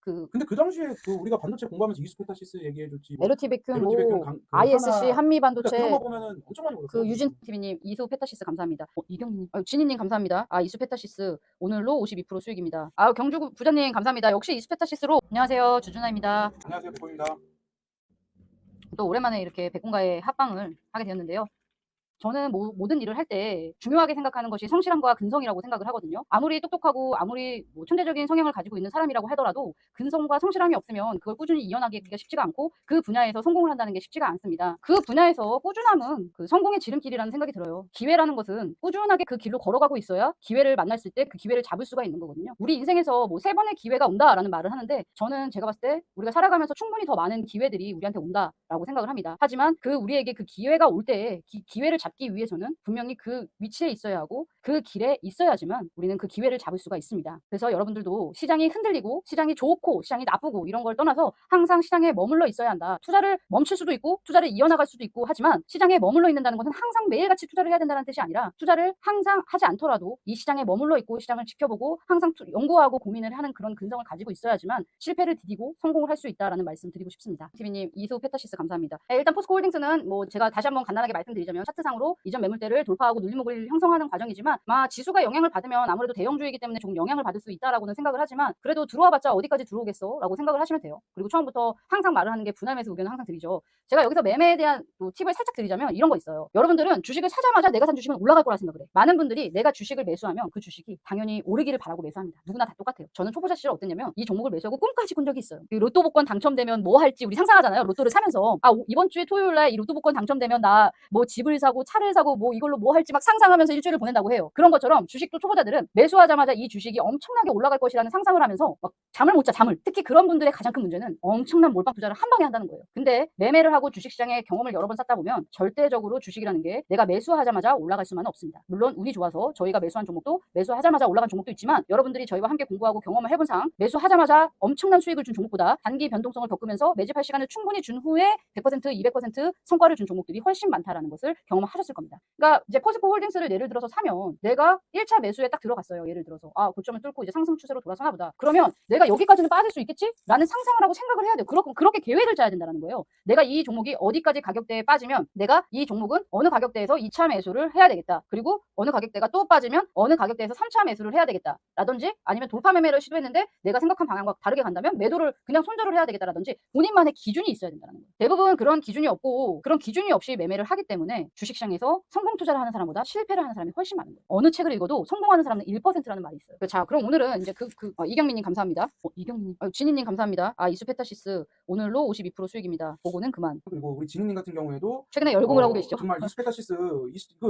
근데 그 당시에 우리가 반도체 공부하면서 이수페타시스 얘기해줬지. 뭐 LOT 백큐, LOT 백큐 뭐 ISC, 한미 그러니까 그런 거 반도체. 보면은 엄청 많이 올랐어요. 유진 TV님, 이수 페타시스 감사합니다. 이경님, 진희님 감사합니다. 이수 페타시스 오늘로 52% 수익입니다. 경주 부자님 감사합니다. 역시 이수 페타시스로. 안녕하세요, 주준아입니다. 안녕하세요, 백호입니다. 또 오랜만에 이렇게 백군과의 합방을 하게 되었는데요. 저는 모든 일을 할 때 중요하게 생각하는 것이 성실함과 근성이라고 생각을 하거든요. 아무리 똑똑하고 아무리 천재적인 성향을 가지고 있는 사람이라고 하더라도 근성과 성실함이 없으면 그걸 꾸준히 이어나가기가 쉽지가 않고 그 분야에서 성공을 한다는 게 쉽지가 않습니다. 그 분야에서 꾸준함은 그 성공의 지름길이라는 생각이 들어요. 기회라는 것은 꾸준하게 그 길로 걸어가고 있어야 기회를 만났을 때 그 기회를 잡을 수가 있는 거거든요. 우리 인생에서 뭐 3번의 기회가 온다라는 말을 하는데, 저는 제가 봤을 때 우리가 살아가면서 충분히 더 많은 기회들이 우리한테 온다라고 생각을 합니다. 하지만 우리에게 그 기회가 올 때 기회를 잡기 위해서는 분명히 그 위치에 있어야 하고 그 길에 있어야지만 우리는 그 기회를 잡을 수가 있습니다. 그래서 여러분들도 시장이 흔들리고 시장이 좋고 시장이 나쁘고 이런 걸 떠나서 항상 시장에 머물러 있어야 한다. 투자를 멈출 수도 있고 투자를 이어나갈 수도 있고 하지만 시장에 머물러 있는다는 것은 항상 매일같이 투자를 해야 된다는 뜻이 아니라, 투자를 항상 하지 않더라도 이 시장에 머물러 있고 시장을 지켜보고 항상 연구하고 고민을 하는 그런 근성을 가지고 있어야지만 실패를 디디고 성공을 할 수 있다라는 말씀 드리고 싶습니다. TV님, 이수 페타시스 감사합니다. 일단 포스코홀딩스는 제가 다시 한번 간단하게 말씀드리자면, 차트상으로 이전 매물대를 돌파하고 눌림목을 형성하는 과정이지만, 지수가 영향을 받으면 아무래도 대형주이기 때문에 조금 영향을 받을 수 있다라고는 생각을 하지만, 그래도 들어와봤자 어디까지 들어오겠어 라고 생각을 하시면 돼요. 그리고 처음부터 항상 말을 하는 게 분할 매수 의견을 항상 드리죠. 제가 여기서 매매에 대한 팁을 살짝 드리자면 이런 거 있어요. 여러분들은 주식을 사자마자 내가 산 주식은 올라갈 거라 생각을 해. 많은 분들이 내가 주식을 매수하면 그 주식이 당연히 오르기를 바라고 매수합니다. 누구나 다 똑같아요. 저는 초보자 시절 어땠냐면 이 종목을 매수하고 꿈까지 꾼 적이 있어요. 로또 복권 당첨되면 뭐 할지 우리 상상하잖아요. 로또를 사면서 이번 주에 토요일 날 이 로또 복권 당첨되면 나 뭐 집을 사고 차를 사고 뭐 이걸로 뭐 할지 막 상상하면서 일주일을 보낸다고 해요. 그런 것처럼 주식도 초보자들은 매수하자마자 이 주식이 엄청나게 올라갈 것이라는 상상을 하면서 막 잠을 못 자, 잠을. 특히 그런 분들의 가장 큰 문제는 엄청난 몰빵 투자를 한 방에 한다는 거예요. 근데 매매를 하고 주식시장의 경험을 여러 번 쌓다 보면 절대적으로 주식이라는 게 내가 매수하자마자 올라갈 수만은 없습니다. 물론 운이 좋아서 저희가 매수한 종목도 매수하자마자 올라간 종목도 있지만, 여러분들이 저희와 함께 공부하고 경험을 해본 상 매수하자마자 엄청난 수익을 준 종목보다 단기 변동성을 겪으면서 매집할 시간을 충분히 준 후에 100%, 200% 성과를 준 종목들이 훨씬 많다라는 것을 경험하셨을 겁니다. 그러니까 이제 포스코 홀딩스를 예를 들어서 사면 내가 1차 매수에 딱 들어갔어요. 예를 들어서 고점을 뚫고 이제 상승 추세로 돌아서나 보다. 그러면 내가 여기까지는 빠질 수 있겠지? 라는 상상을 하고 생각을 해야 돼요. 그렇게 계획을 짜야 된다는 거예요. 내가 이 종목이 어디까지 가격대에 빠지면 내가 이 종목은 어느 가격대에서 2차 매수를 해야 되겠다. 그리고 어느 가격대가 또 빠지면 어느 가격대에서 3차 매수를 해야 되겠다. 라든지, 아니면 돌파 매매를 시도했는데 내가 생각한 방향과 다르게 간다면 매도를 그냥 손절을 해야 되겠다라든지, 본인만의 기준이 있어야 된다는 거예요. 대부분 그런 기준이 없고 그런 기준이 없이 매매를 하기 때문에 주식시장에서 성공 투자를 하는 사람보다 실패를 하는 사람이 훨씬 많은 거예요. 어느 책을 읽어도 성공하는 사람은 1%라는 말이 있어요. 자, 그럼 오늘은 이제 이경민님 감사합니다. 이경민님, 진희님 감사합니다. 이수 페타시스 오늘로 52% 수익입니다. 보고는 그만. 그리고 우리 진우님 같은 경우에도 최근에 열공을 하고 계시죠? 정말 이수페타시스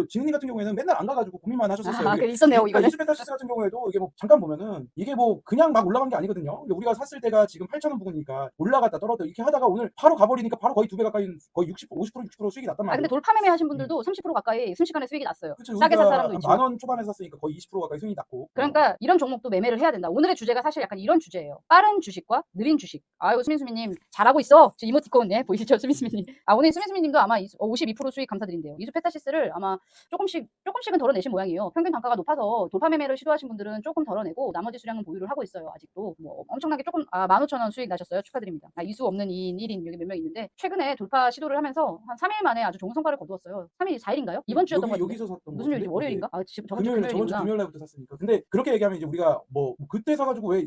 진우님 같은 경우에는 맨날 안 가가지고 고민만 하셨었어요. 그래, 있었네요, 이거는. 이수페타시스 같은 경우에도 이게 뭐 잠깐 보면은 이게 뭐 그냥 막 올라간 게 아니거든요. 우리가 샀을 때가 지금 8,000원 부근이니까 올라갔다 떨어졌다 이렇게 하다가 오늘 바로 가버리니까 바로 거의 2배 가까이, 거의 60%, 50%, 60% 수익이 났단 말이에요. 근데 돌파 매매 하신 분들도 30% 가까이 순식간에 수익이 났어요. 그쵸, 싸게 산 사람도 있죠. 만원 초반에 샀으니까 거의 20% 가까이 수익이 났고. 그러니까 이런 종목도 매매를 해야 된다. 오늘의 주제가 사실 약간 이런 주제예요. 빠른 주식과 느린 주식. 수민수미님 잘하고 있어. 저 이모티콘 보이시죠, 수민수미님. 오늘 수민수미님도 아마 52% 수익 감사드린대요. 이수 페타시스를 아마 조금씩은 덜어내신 모양이에요. 평균 단가가 높아서 돌파 매매를 시도하신 분들은 조금 덜어내고 나머지 수량은 보유를 하고 있어요. 아직도 뭐 엄청나게 조금 15,000원 수익 나셨어요. 축하드립니다. 이수 없는 2인 1인 여기 몇 명 있는데, 최근에 돌파 시도를 하면서 한 3일 만에 아주 좋은 성과를 거두었어요. 3일 4일인가요? 이번 주였던 것 같은데. 여기서 샀던 무슨 요일이지? 월요일인가? 저번 주 저번 주 금요일이구나. 금요일 날부터 샀으니까. 근데 그렇게 얘기하면 이제 우리가 뭐 그때 사가지고 왜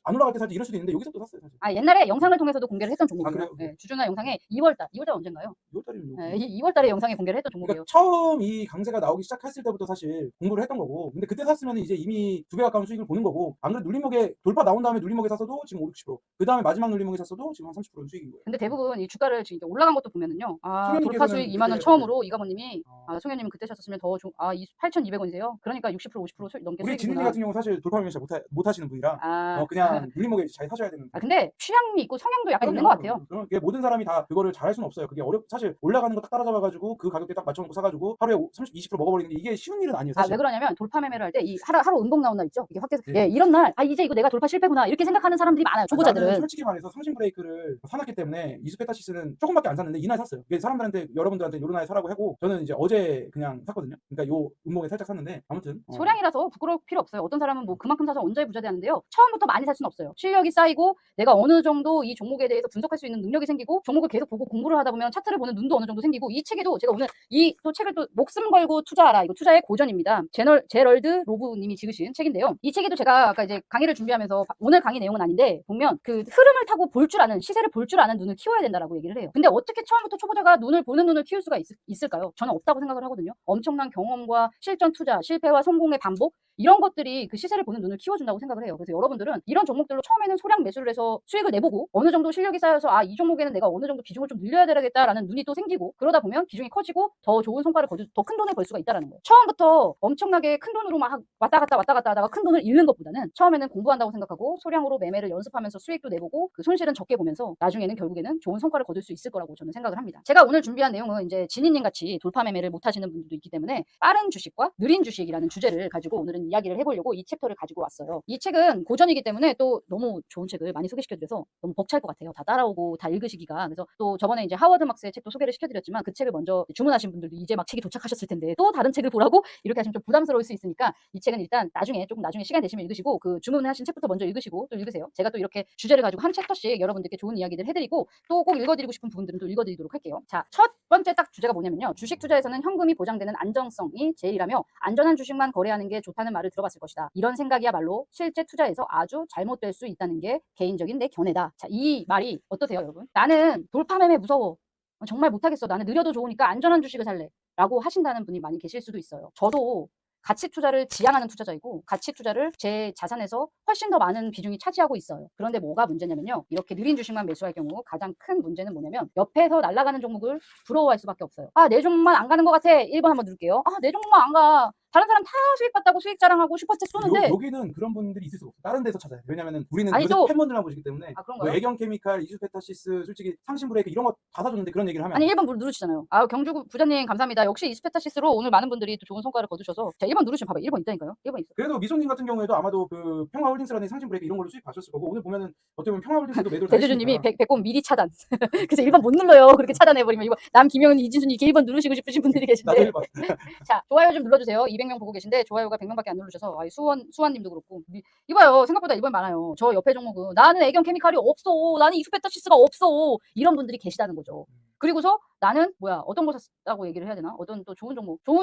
안 올라갈 때 사지 이럴 수도 있는데 여기서 또 샀어요, 사실. 옛날에 영상을 통해서도 공개를 했던 종목이에요. 그래요? 주준아 영상에 2월달 언젠가요? 2월달이면 2월달에 영상에 공개를 했던 종목이에요. 그러니까 처음 이 강세가 나오기 시작했을 때부터 사실 공부를 했던 거고, 근데 그때 샀으면 이제 이미 2배 가까운 수익을 보는 거고, 안 그래도 눌림목에 돌파 나온 다음에 눌림목에 샀어도 지금 5, 60%, 그 다음에 마지막 눌림목에 샀어도 지금 한 30%는 수익인 거예요. 근데 대부분 이 주가를 지금 올라간 것도 보면은요. 돌파 수익 2만 원 그때 처음으로 이가모님이 송현님은 그때 샀었으면 더 8,200원이세요. 그러니까 60% 수익 넘게 우리 수익이구나. 진우님 같은 경우 사실 돌파 매매 잘 못 하시는 분이라 그냥 눌림목에 잘 사셔야 되는. 근데 취향이 있고 성향도 약간 있는 것 같아요. 그게 모든 사람이 다 그거를 잘할 수는 없어요. 그게 사실 올라가는 거 딱 따라잡아가지고 그 가격대 딱 맞춰놓고 사가지고 하루에 30, 20% 먹어버리는 게 이게 쉬운 일은 아니에요, 사실. 왜 그러냐면 돌파 매매를 할 때 이 하루 운봉 나온 날 있죠. 이게 확 돼서 이런 날 이제 이거 내가 돌파 실패구나 이렇게 생각하는 사람들이 많아요. 초보자들은. 나는 솔직히 말해서 상신 브레이크를 사놨기 때문에 이수페타시스는 조금밖에 안 샀는데 이날 샀어요. 이게 사람들한테, 여러분들한테 요런 날 사라고 하고, 저는 저는 이제 어제 그냥 샀거든요. 그러니까 요 음목에 살짝 샀는데 아무튼 소량이라서 부끄러울 필요 없어요. 어떤 사람은 뭐 그만큼 사서 언제 부자 되는데요. 처음부터 많이 살 수는 없어요. 실력이 쌓이고 내가 어느 정도 이 종목에 대해서 분석할 수 있는 능력이 생기고 종목을 계속 보고 공부를 하다 보면 차트를 보는 눈도 어느 정도 생기고 이 책에도 제가 오늘 이 또 책을 또 목숨 걸고 투자하라. 이거 투자의 고전입니다. 제럴드 로브님이 지으신 책인데요. 이 책에도 제가 아까 이제 강의를 준비하면서 오늘 강의 내용은 아닌데 보면 그 흐름을 타고 볼 줄 아는 시세를 볼 줄 아는 눈을 키워야 된다라고 얘기를 해요. 근데 어떻게 처음부터 초보자가 눈을 보는 눈을 키울 수가 있을까요? 저는 없다고 생각을 하거든요. 엄청난 경험과 실전 투자, 실패와 성공의 반복 이런 것들이 그 시세를 보는 눈을 키워준다고 생각을 해요. 그래서 여러분들은 이런 종목들로 처음에는 소량 매수를 해서 수익을 내보고 어느 정도 실력이 쌓여서 이 종목에는 내가 어느 정도 비중을 좀 늘려야 되겠다라는 눈이 또 생기고 그러다 보면 비중이 커지고 더 좋은 성과를 거둘 더 큰 돈을 벌 수가 있다는 거예요. 처음부터 엄청나게 큰 돈으로 막 왔다 갔다 하다가 큰 돈을 잃는 것보다는 처음에는 공부한다고 생각하고 소량으로 매매를 연습하면서 수익도 내보고 그 손실은 적게 보면서 나중에는 결국에는 좋은 성과를 거둘 수 있을 거라고 저는 생각을 합니다. 제가 오늘 준비한 내용은 이제 진희님 같이 돌파 매매를 못 하시는 분들도 있기 때문에 빠른 주식과 느린 주식이라는 주제를 가지고 오늘은 이야기를 해보려고 이 챕터를 가지고 왔어요. 이 책은 고전이기 때문에 또 너무 좋은 책을 많이 소개시켜드려서 너무 벅찰 것 같아요. 다 따라오고 다 읽으시기가. 그래서 또 저번에 이제 하워드 막스의 책도 소개를 시켜드렸지만 그 책을 먼저 주문하신 분들도 이제 막 책이 도착하셨을 텐데 또 다른 책을 보라고 이렇게 하시면 좀 부담스러울 수 있으니까 이 책은 일단 나중에 시간 되시면 읽으시고 그 주문하신 책부터 먼저 읽으시고 또 읽으세요. 제가 또 이렇게 주제를 가지고 한 챕터씩 여러분들께 좋은 이야기들 해드리고 또 꼭 읽어드리고 싶은 부분들은 또 읽어드리도록 할게요. 자, 첫 번째 딱 주제가 뭐냐면요. 주식 투자에서는 현금이 보장되는 안정성이 제일이라며 안전한 주식만 거래하는 게 좋다는 말을 들어봤을 것이다. 이런 생각이야말로 실제 투자에서 아주 잘못될 수 있다는 게 개인적인 내 견해다. 자, 이 말이 어떠세요, 여러분? 나는 돌파 매매 무서워. 정말 못하겠어. 나는 느려도 좋으니까 안전한 주식을 살래. 라고 하신다는 분이 많이 계실 수도 있어요. 저도 가치 투자를 지향하는 투자자이고 가치 투자를 제 자산에서 훨씬 더 많은 비중이 차지하고 있어요. 그런데 뭐가 문제냐면요. 이렇게 느린 주식만 매수할 경우 가장 큰 문제는 뭐냐면 옆에서 날아가는 종목을 부러워할 수밖에 없어요. 내 종목만 안 가는 것 같아. 1번 한번 누를게요. 내 종목만 안 가. 다른 사람 다 수익 봤다고 수익 자랑하고 슈퍼챗 쏘는데 여기는 그런 분들이 있을 수가 없어. 다른 데서 찾아야 돼. 왜냐면은 우리는 아니, 요새 또 팬분들만 보시기 때문에 뭐 그런가요? 애경케미칼, 이수페타시스, 솔직히 상신브레이크 이런 거 다 사줬는데 그런 얘기를 하면 아니 1번 누르시잖아요. 경주 부자님 감사합니다. 역시 이수페타시스로 오늘 많은 분들이 또 좋은 성과를 거두셔서 자 1번 누르시면 봐봐요. 1번 있다니까요. 1번 있어. 그래도 미소님 같은 경우에도 아마도 그 평화홀딩스라는 상신브레이크 이런 걸로 수익 봐셨을 거고 오늘 보면은 어떻게 보면 평화홀딩스도 매도를 다 대주주님이 했으니까. 배꼽 미리 차단. 그래서 1번 못 눌러요. 그렇게 차단해버리면 이거 남 김영은 이진순 이렇게 1번 누르시고 싶으신 분들이 나도 계신데 1번. 자 좋아요 좀 눌러주세요. 200명 보고 계신데 좋아요가 100명밖에 안 누르셔서 수원님도 그렇고 이봐요. 생각보다 1번 많아요. 저 옆에 종목은 나는 애경 케미칼이 없어. 나는 이수페타시스가 없어. 이런 분들이 계시다는 거죠. 그리고서 나는 어떤 거 샀다고 얘기를 해야 되나? 어떤 또 좋은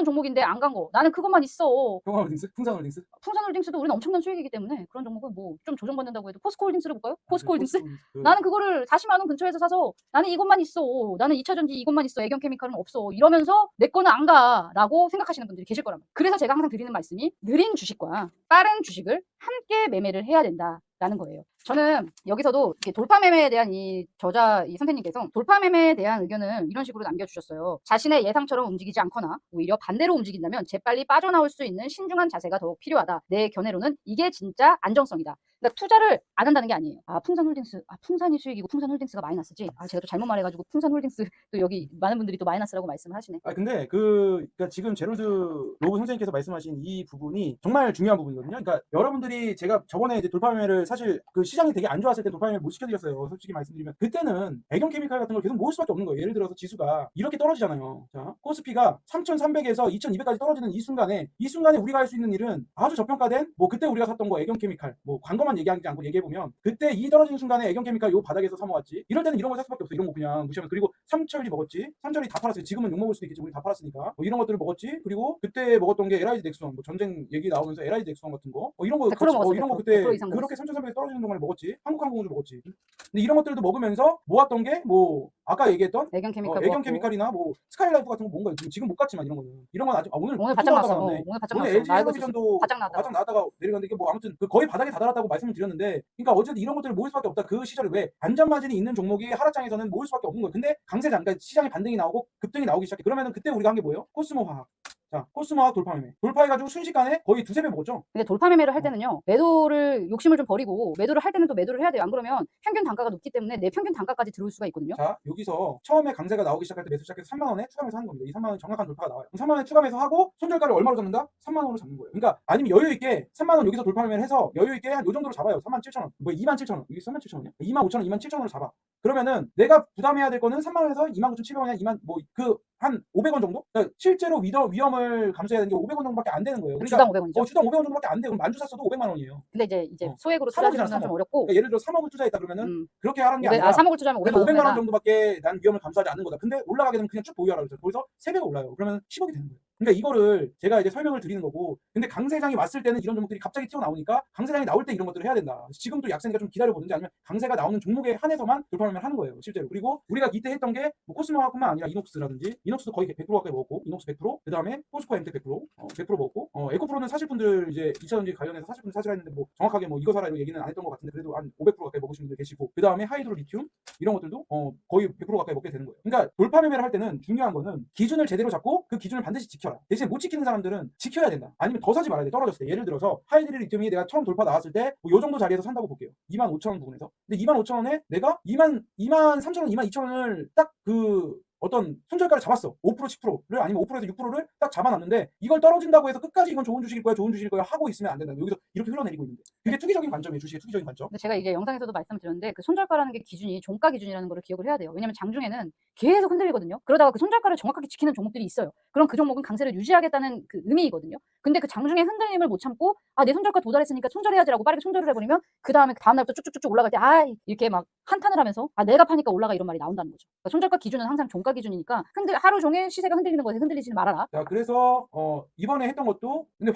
종목인데 안 간 거. 나는 그것만 있어. 평화홀딩스? 풍산홀딩스? 풍산홀딩스도 우리는 엄청난 수익이기 때문에 그런 종목은 뭐 좀 조정받는다고 해도 포스코홀딩스를 볼까요? 포스코홀딩스? 그 나는 그거를 40만 원 근처에서 사서 나는 이것만 있어. 나는 2차전지 이것만 있어. 애경케미칼은 없어. 이러면서 내 거는 안 가라고 생각하시는 분들이 계실 거란 말이에요. 그래서 제가 항상 드리는 말씀이 느린 주식과 빠른 주식을 함께 매매를 해야 된다라는 거예요. 저는 여기서도 돌파 매매에 대한 이 선생님께서 돌파 매매에 대한 의견을 이런 식으로 남겨주셨어요. 자신의 예상처럼 움직이지 않거나 오히려 반대로 움직인다면 재빨리 빠져나올 수 있는 신중한 자세가 더욱 필요하다. 내 견해로는 이게 진짜 안정성이다. 그러니까 투자를 안 한다는 게 아니에요. 풍산홀딩스, 풍산이 수익이고 풍산홀딩스가 마이너스지. 제가 또 잘못 말해가지고 풍산홀딩스 또 여기 많은 분들이 또 마이너스라고 말씀을 하시네. 근데 그러니까 지금 제럴드 로브 선생님께서 말씀하신 이 부분이 정말 중요한 부분이거든요. 그러니까 여러분들이 제가 저번에 이제 돌파 매매를 사실 그 시장이 되게 안 좋았을 때 돌파 매매를 못 시켜드렸어요. 솔직히 말씀드리면 그때는 애경케미칼 같은 걸 계속 모을 수밖에 없는 거예요. 예를 들어서 지수가 이렇게 떨어지잖아요. 자, 코스피가 3,300에서 2,200까지 떨어지는 이 순간에 우리가 할 수 있는 일은 아주 저평가된 뭐 그때 우리가 샀던 거 애경케미칼 뭐 광고만 얘기하지 않고 얘기해보면 그때 이 떨어지는 순간에 애경케미칼 요 바닥에서 사 모았지. 이럴 때는 이런 걸 살 수밖에 없어. 이런 거 그냥 무시하면. 그리고 삼철이 먹었지. 삼철이 다 팔았어요. 지금은 욕 먹을 수도 있겠지. 우리 다 팔았으니까. 뭐 이런 것들을 먹었지. 그리고 그때 먹었던 게 LIG 넥스원, 뭐 전쟁 얘기 나오면서 LIG 넥스원 같은 거, 이런 거 100% 먹었어. 이런 거 그때 100% 이상 그렇게 3,300에 떨어지는 동안에 먹었지. 한국항공도 먹었지. 근데 이런 것들도 먹으면서 모았던 게 뭐 아까 얘기했던 애경케미칼이나 뭐 스카이라이프 같은 거 뭔가 지금 못 갔지만 이런 건 아직 오늘 바짝 나왔어. 오늘 바짝 나왔어. LG 헬로비전도 바짝 나왔다가 내려갔는데 이게 뭐 아무튼 그 거의 바닥에 다다랐다고 말씀을 드렸는데, 그러니까 어쨌든 이런 것들을 모을 수밖에 없다. 그 시절에 왜 안전 마진이 있는 종목이 하락장에서는 모을 수밖에 없는 거예요. 근데 강세장, 그러니까 시장에 반등이 나오고 급등이 나오기 시작해. 그러면은 그때 우리가 한 게 뭐예요? 코스모화학. 자, 코스모화학 돌파 매매. 돌파해가지고 순식간에 거의 두세 배 먹었죠. 근데 돌파 매매를 할 때는요, 매도를 욕심을 좀 버리고 매도를 할 때는 또 매도를 해야 돼요. 안 그러면 평균 단가가 높기 때문에 내 평균 단가까지 들어올 수가 있거든요. 자, 여기서 처음에 강세가 나오기 시작할 때 매수 시작해서 3만 원에 추가매수 하는 겁니다. 이 3만 원 정확한 돌파가 나와요. 3만 원에 추가매수 하고 손절가를 얼마로 잡는다? 3만 원으로 잡는 거예요. 그러니까 아니면 여유 있게 3만 원 여기서 돌파 매매를 해서 여유 있게 한 요 정도로 잡아요. 37,000원. 뭐 27,000원. 이게 37,000원이야? 25,000원, 27,000원으로 잡아. 그러면은 내가 부담해야 될 거는 3만 원에서 29,700원이나 2만 뭐 그 한 500원 정도? 그러니까 실제로 위험을 감수해야 되는 게 500원 정도밖에 안 되는 거예요. 그러니까 주당 500원이죠. 주당 500원 정도밖에 안 돼요. 그럼 만주 샀어도 500만 원이에요. 근데 이제 어. 소액으로 3억이잖아, 투자하시면 좀 3억. 어렵고, 그러니까 예를 들어 3억을 투자했다 그러면은 그렇게 하라는 게 500, 아니라 3억을 투자하면 500만 그래도 500만 원 원이다. 정도밖에 난 위험을 감수하지 않는 거다. 근데 올라가게 되면 그냥 쭉 보유하라 그랬어요. 거기서 3배가 올라요. 그러면 10억이 되는 거예요. 그러니까 이거를 제가 이제 설명을 드리는 거고, 근데 강 세장이 왔을 때는 이런 종목들이 갑자기 튀어나오니까 강 세장이 나올 때 이런 것들을 해야 된다. 지금도 약세니까 좀 기다려보든지 아니면 강세가 나오는 종목에 한해서만 돌파매매를 하는 거예요, 실제로. 그리고 우리가 이때 했던 게 뭐 코스모뿐만 아니라 이녹스라든지, 이녹스도 거의 100% 가까이 먹었고, 이녹스 100%, 그 다음에 포스코 엠텍 100%, 100% 먹었고, 에코프로는 사실 분들 이제 2차전지 관련해서 사실 분들 사실 했는데 뭐 정확하게 뭐 이거 사라 이거 얘기는 안 했던 것 같은데 그래도 한 500% 가까이 먹으신 분들 계시고, 그 다음에 하이드로 리튬 이런 것들도 거의 100% 가까이 먹게 되는 거예요. 그러니까 돌파 매매를 할 때는 중요한 거는 기준을 제대로 잡고 그 기준을 반드시 지켜라. 대신 못 지키는 사람들은 지켜야 된다. 아니면 더 사지 말아야 돼. 떨어졌을 때. 예를 들어서 하이드로 리튬이 내가 처음 돌파 나왔을 때 뭐 요 정도 자리에서 산다고 볼게요. 25,000원 부근에서. 근데 25,000원에 내가 23,000원, 22,000원을 딱 그 어떤 손절가를 잡았어. 5%, 10%를 아니면 5%에서 6%를 딱 잡아놨는데 이걸 떨어진다고 해서 끝까지 이건 좋은 주식일 거야, 좋은 주식일 거야 하고 있으면 안 된다. 여기서 이렇게 흘러내리고 있는데 그게 투기적인 관점이에요. 주식의 투기적인 관점. 근데 제가 이게 영상에서도 말씀드렸는데 그 손절가라는 게 기준이 종가 기준이라는 걸 기억을 해야 돼요. 왜냐면 장중에는 계속 흔들리거든요. 그러다가 그 손절가를 정확하게 지키는 종목들이 있어요. 그럼 그 종목은 강세를 유지하겠다는 그 의미이거든요. 근데 그 장중에 흔들림을 못 참고 내 손절가 도달했으니까 손절해야지라고 빠르게 손절을 해버리면 그 다음에 다음 날부터 쭉쭉쭉 올라갈 때 이렇게 막 한탄을 하면서 내가 파니까 올라가 이런 말이 나온다는 거죠. 그러니까 손절가 기준은 항상 종가 기준이니까 하루 종일 시세가 흔들리는 것에 흔들리지는 말아라. 자, 그래서 이번에 했던 것도 근데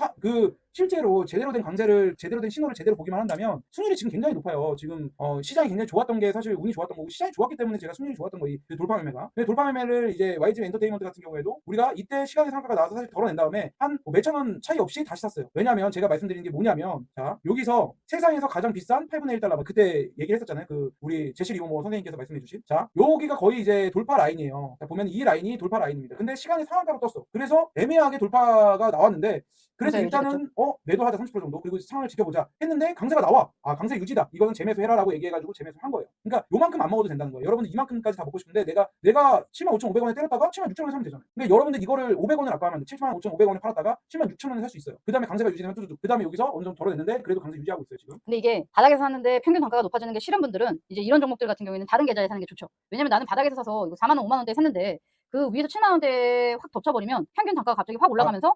실제로 제대로 된 강세를 제대로 된 신호를 제대로 보기만 한다면 수익률이 지금 굉장히 높아요. 지금 시장이 굉장히 좋았던 게 사실 운이 좋았던 거고 시장이 좋았기 때문에 제가 수익률이 좋았던 거예요. 그 돌파 매매가. 근데 돌파 매매를 이제 YG 엔터테인먼트 같은 경우에도 우리가 이때 시간의 상가가 나와서 사실 덜어낸 다음에 한 몇천 원 차이 없이 다시 샀어요. 왜냐하면 제가 말씀드린 게 뭐냐면 자, 여기서 세상에서 가장 비싼 8분의 1달러 그때 얘기를 했었잖아요. 그 우리 제시 리오모 선생님께서 말씀해 주신 자, 여기가 거의 이제 돌파 라인이에요. 자, 보면 이 라인이 돌파 라인입니다. 근데 시간이 상한가로 떴어. 그래서 애매하게 돌파가 나왔는데 그래서 강세 일단은 매도하자 30% 정도 그리고 상황을 지켜보자 했는데 강세가 나와. 강세 유지다. 이거는 재매수 해라라고 얘기해가지고 재매수 한 거예요. 그러니까 요만큼 안 먹어도 된다는 거예요. 여러분들 이만큼까지 다 먹고 싶은데 내가 75,500원에 때렸다가 76,000원에 사면 되잖아요. 그러니까 여러분들 이거를 500원을 아까 하면 75,500원에 팔았다가 76,000원에 살 수 있어요. 그 다음에 강세가 유지되면 뚜두둑. 그 다음에 여기서 어느 정도 덜어냈는데 그래도 강세 유지하고 있어요 지금. 근데 이게 바닥에서 샀는데 평균 단가가 높아지는 게 싫은 분들은 이제 이런 종목들 같은 경우에는 다른 계좌에 사는 게 좋죠. 왜냐면 나는 바닥에서 사서 이거 4만 원, 5만 원대에 샀는데 그 위에서 7만 원대에 확 덮쳐버리면 평균 단가가 갑자기 확 올라가면서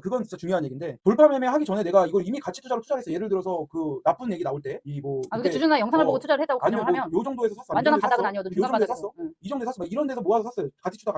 그건 진짜 중요한 얘기인데 돌파 매매 하기 전에 내가 이걸 이미 가치 투자로 투자를 했어. 예를 들어서 그 나쁜 얘기 나올 때 이 뭐 그게 주주나 영상을 보고 투자를 했다고 아니면 가정을 뭐 하면 요 정도에서 샀어. 완전한 바닥은 아니어도 요 중간 정도에 바닥에서. 샀어. 이 정도에 샀어. 막 이런 데서 모아서 샀어요. 가치 투자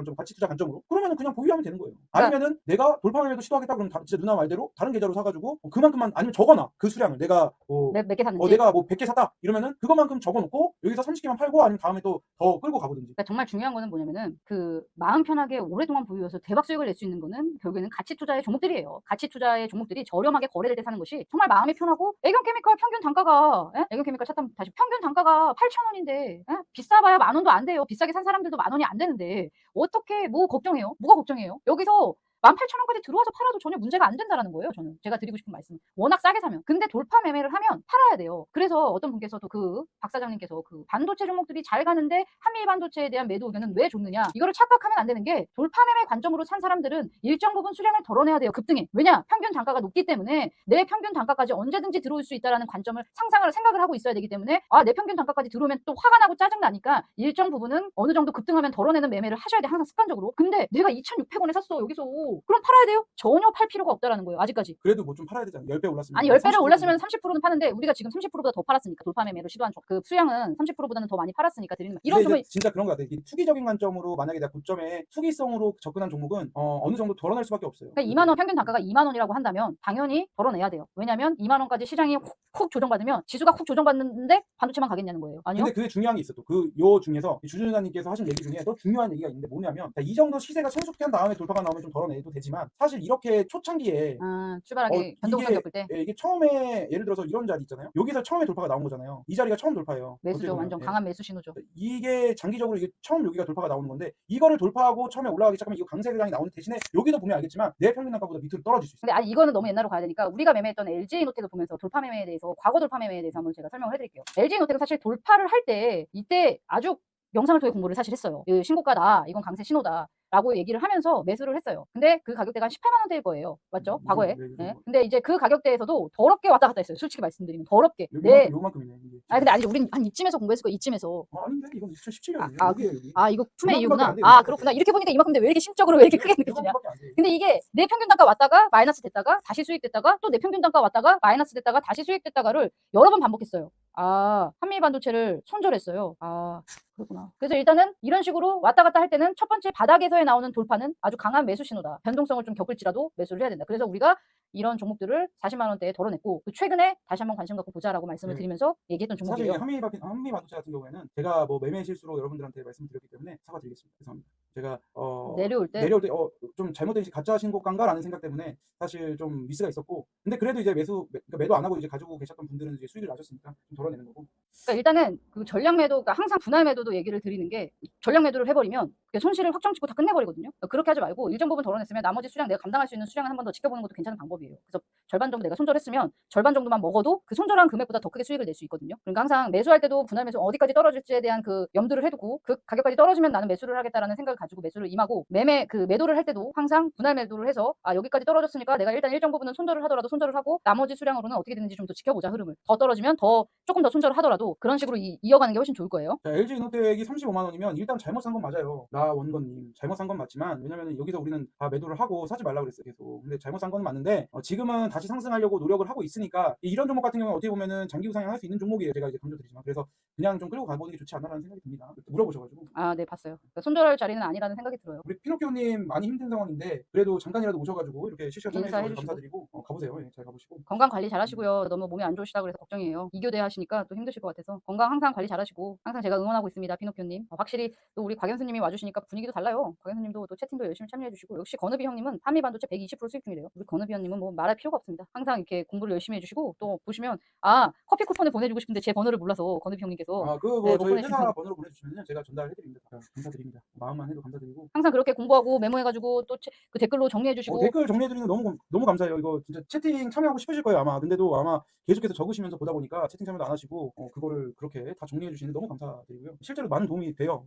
관점으로. 그러면은 그냥 보유하면 되는 거예요. 그러니까 아니면은 내가 돌파 매매도 시도하겠다 그러면 진짜 누나 말대로 다른 계좌로 사가지고 그만큼만 아니면 적어놔 그 수량을 내가 몇 개 샀는지. 내가 뭐 100개 샀다 이러면은 그것만큼 적어놓고 여기서 30개만 팔고 아니면 다음에 또 더 끌고 가보든지. 그러니까 정말 중요한 거는 뭐냐면은 그 마음 편하게 오랫동안 보유해서 대박 수익을 낼 수 있는 거는 결국에는 가치 투자의 종목들이에요. 가치 투자의 종목들이 저렴하게 거래될 때 사는 것이 정말 마음이 편하고 애경케미칼 평균 단가가 애경케미칼 찾다면 다시 평균 단가가 8,000원인데 비싸봐야 만 원도 안 돼요. 비싸게 산 사람들도 만 원이 안 되는데 어떻게 뭐 걱정해요? 뭐가 걱정해요? 여기서 18,000원까지 들어와서 팔아도 전혀 문제가 안 된다라는 거예요. 저는 제가 드리고 싶은 말씀은 워낙 싸게 사면. 근데 돌파 매매를 하면 팔아야 돼요. 그래서 어떤 분께서도 그 박 사장님께서 그 반도체 종목들이 잘 가는데 한미 반도체에 대한 매도 의견은 왜 좋느냐 이거를 착각하면 안 되는 게 돌파 매매 관점으로 산 사람들은 일정 부분 수량을 덜어내야 돼요. 급등에. 왜냐 평균 단가가 높기 때문에 내 평균 단가까지 언제든지 들어올 수 있다라는 관점을 생각을 하고 있어야 되기 때문에 내 평균 단가까지 들어오면 또 화가 나고 짜증 나니까 일정 부분은 어느 정도 급등하면 덜어내는 매매를 하셔야 돼 항상 습관적으로. 근데 내가 2,600원에 샀어 여기서 그럼 팔아야 돼요? 전혀 팔 필요가 없다라는 거예요. 아직까지. 그래도 뭐 좀 팔아야 되잖아. 10배 올랐으면. 아니 10배를 올랐으면 30%는 파는데 우리가 지금 30%보다 더 팔았으니까 돌파 매매로 시도한 그 수량은 30%보다는 더 많이 팔았으니까 드리는 말. 이런 종목 진짜 그런 것 같아. 이 투기적인 관점으로 만약에 내가 고점에 투기성으로 접근한 종목은 어느 정도 덜어낼 수밖에 없어요. 그러니까 2만 원 평균 단가가 2만 원이라고 한다면 당연히 덜어내야 돼요. 왜냐면 2만 원까지 시장이 훅 조정받으면 지수가 훅 조정받는데 반도체만 가겠냐는 거예요. 아니요. 근데 그게 중요한 게 있어. 또 요 중에서 주주님께서 하신 얘기 중에 또 중요한 얘기가 있는데 뭐냐면 이 정도 시세가 성숙한 다음에 돌파가 나오면 좀 덜어내도 되지만 사실 이렇게 초창기에 출발하기 변동성이 없을 때 이게 처음에 예를 들어서 이런 자리 있잖아요. 여기서 처음에 돌파가 나온 거잖아요. 이 자리가 처음 돌파예요. 매수죠. 완전 강한 매수 신호죠. 이게 장기적으로 이게 처음 여기가 돌파가 나오는 건데 이거를 돌파하고 처음에 올라가기 시작하면 이거 강세장이 나오는 대신에 여기도 보면 알겠지만 내 평균 단가보다 밑으로 떨어질 수 있어요. 근데 아니 이거는 너무 옛날로 가야 되니까 우리가 매매했던 LG노텍을 보면서 돌파 매매에 대해서 과거 돌파 매매에 대해서 한번 제가 설명을 해드릴게요. LG노텍은 사실 돌파를 할 때 이때 아주 영상을 통해 공부를 사실 했어요. 신고가다. 이건 강세 신호다. 라고 얘기를 하면서 매수를 했어요. 근데 그 가격대가 18만 원대일 거예요. 맞죠? 과거에. 네, 네. 근데 이제 그 가격대에서도 더럽게 왔다 갔다 했어요. 솔직히 말씀드리면 더럽게. 요만큼 요만큼이네 이게. 아니 근데 아니죠. 우린 한 이쯤에서 공부했을 거예요. 이쯤에서. 아닌데 이건 2017년이에요. 아, 여기에요 여기. 이거 품의 요만큼밖에 이유구나. 안 돼요, 아, 요만큼밖에. 그렇구나. 이렇게 보니까 이만큼인데 왜 이렇게 심적으로 왜 이렇게 크게 느껴지냐? 요만큼밖에 안 돼요. 근데 이게 내 평균 단가 왔다가 마이너스 됐다가 다시 수익됐다가 또 내 평균 단가 왔다가 마이너스 됐다가 다시 수익됐다가를 여러 번 반복했어요. 아, 한미 반도체를 손절했어요. 아, 그렇구나. 그래서 일단은 이런 식으로 왔다 갔다 할 때는 첫 번째 바닥에서의 나오는 돌파는 아주 강한 매수 신호다. 변동성을 좀 겪을지라도 매수를 해야 된다. 그래서 우리가 이런 종목들을 40만 원대에 덜어냈고 그 최근에 다시 한번 관심 갖고 보자라고 말씀을 네. 드리면서 얘기했던 사실 종목이에요. 한미 반도체 같은 경우에는 제가 뭐 매매 실수로 여러분들한테 말씀드렸기 때문에 사과드리겠습니다. 죄송합니다. 제가 내려올 때 좀 잘못된 가짜 신고가인가라는 생각 때문에 사실 좀 미스가 있었고, 근데 그래도 이제 그러니까 매도 안 하고 이제 가지고 계셨던 분들은 이제 수익을 나셨으니까 좀 덜어내는 거고. 그러니까 일단은 그 전략 매도가 항상 분할 매도도 얘기를 드리는 게 전략 매도를 해버리면 손실을 확정 짓고 다 끝내버리거든요. 그러니까 그렇게 하지 말고 일정 부분 덜어냈으면 나머지 수량 내가 감당할 수 있는 수량을 한 번 더 지켜보는 것도 괜찮은 방법이에요. 그래서 절반 정도 내가 손절했으면 절반 정도만 먹어도 그 손절한 금액보다 더 크게 수익을 낼 수 있거든요. 그러니까 항상 매수할 때도 분할 매수 어디까지 떨어질지에 대한 그 염두를 해두고 그 가격까지 떨어지면 나는 매수를 하겠다라는 생각을 가지고 매수를 임하고 매도를 할 때도 항상 분할 매도를 해서 여기까지 떨어졌으니까 내가 일단 일정 부분은 손절을 하더라도 손절을 하고 나머지 수량으로는 어떻게 되는지 좀 더 지켜보자 흐름을. 더 떨어지면 조금 더 손절을 하더라도 그런 식으로 이어가는 게 훨씬 좋을 거예요. 자, LG 이노텍이 35만 원이면 일단 잘못 산 건 맞아요. 나 원건님 잘못 산 건 맞지만, 왜냐면 여기서 우리는 다 매도를 하고 사지 말라 그랬어요 계속. 근데 잘못 산 건 맞는데 지금은 다시 상승하려고 노력을 하고 있으니까 이런 종목 같은 경우는 어떻게 보면은 장기 우상향할 수 있는 종목이에요. 제가 이제 강조드리지만, 그래서 그냥 좀 끌고 가보는 게 좋지 않나라는 생각이 듭니다. 물어보셔가지고. 네, 봤어요. 그러니까 손절할 자리는 아니라는 생각이 들어요. 우리 피노키오님 많이 힘든 상황인데 그래도 잠깐이라도 오셔가지고 이렇게 실시간 참여해서 인사해주시고. 감사드리고 가보세요. 예, 잘 가보시고. 건강 관리 잘하시고요. 너무 몸이 안 좋으시다고 그래서 걱정이에요. 이교대 하시니까 또 힘드실 것 같아서 건강 항상 관리 잘하시고 항상 제가 응원하고 있습니다. 피노키오님. 확실히 또 우리 곽연수님이 와주시니까 분위기도 달라요. 곽연수님도 또 채팅도 열심히 참여해주시고 역시 건우비 형님은 한미반도체 120% 수익 중이래요. 우리 건우비 형님은 뭐 말할 필요가 없습니다. 항상 이렇게 공부를 열심히 해주시고 또 보시면 커피 쿠폰을 보내주고 싶은데 제 번호를 몰라서 건우비 형님께서 그거 네, 못 저희 보내주시면 회사 번호로 보내주시면 제가 전달해드립니다. 감사드립니다. 마음만 해도 감사드리고. 항상 그렇게 공부하고 메모해가지고 또 그 댓글로 정리해주시고 댓글 정리해드리는 거 너무 감사해요. 이거 진짜 채팅 참여하고 싶으실 거예요 아마. 근데도 아마 계속해서 적으시면서 보다 보니까 채팅 참여도 안 하시고 그거를 그렇게 다 정리해 주시는 너무 감사드리고요. 실제로 많은 도움이 돼요.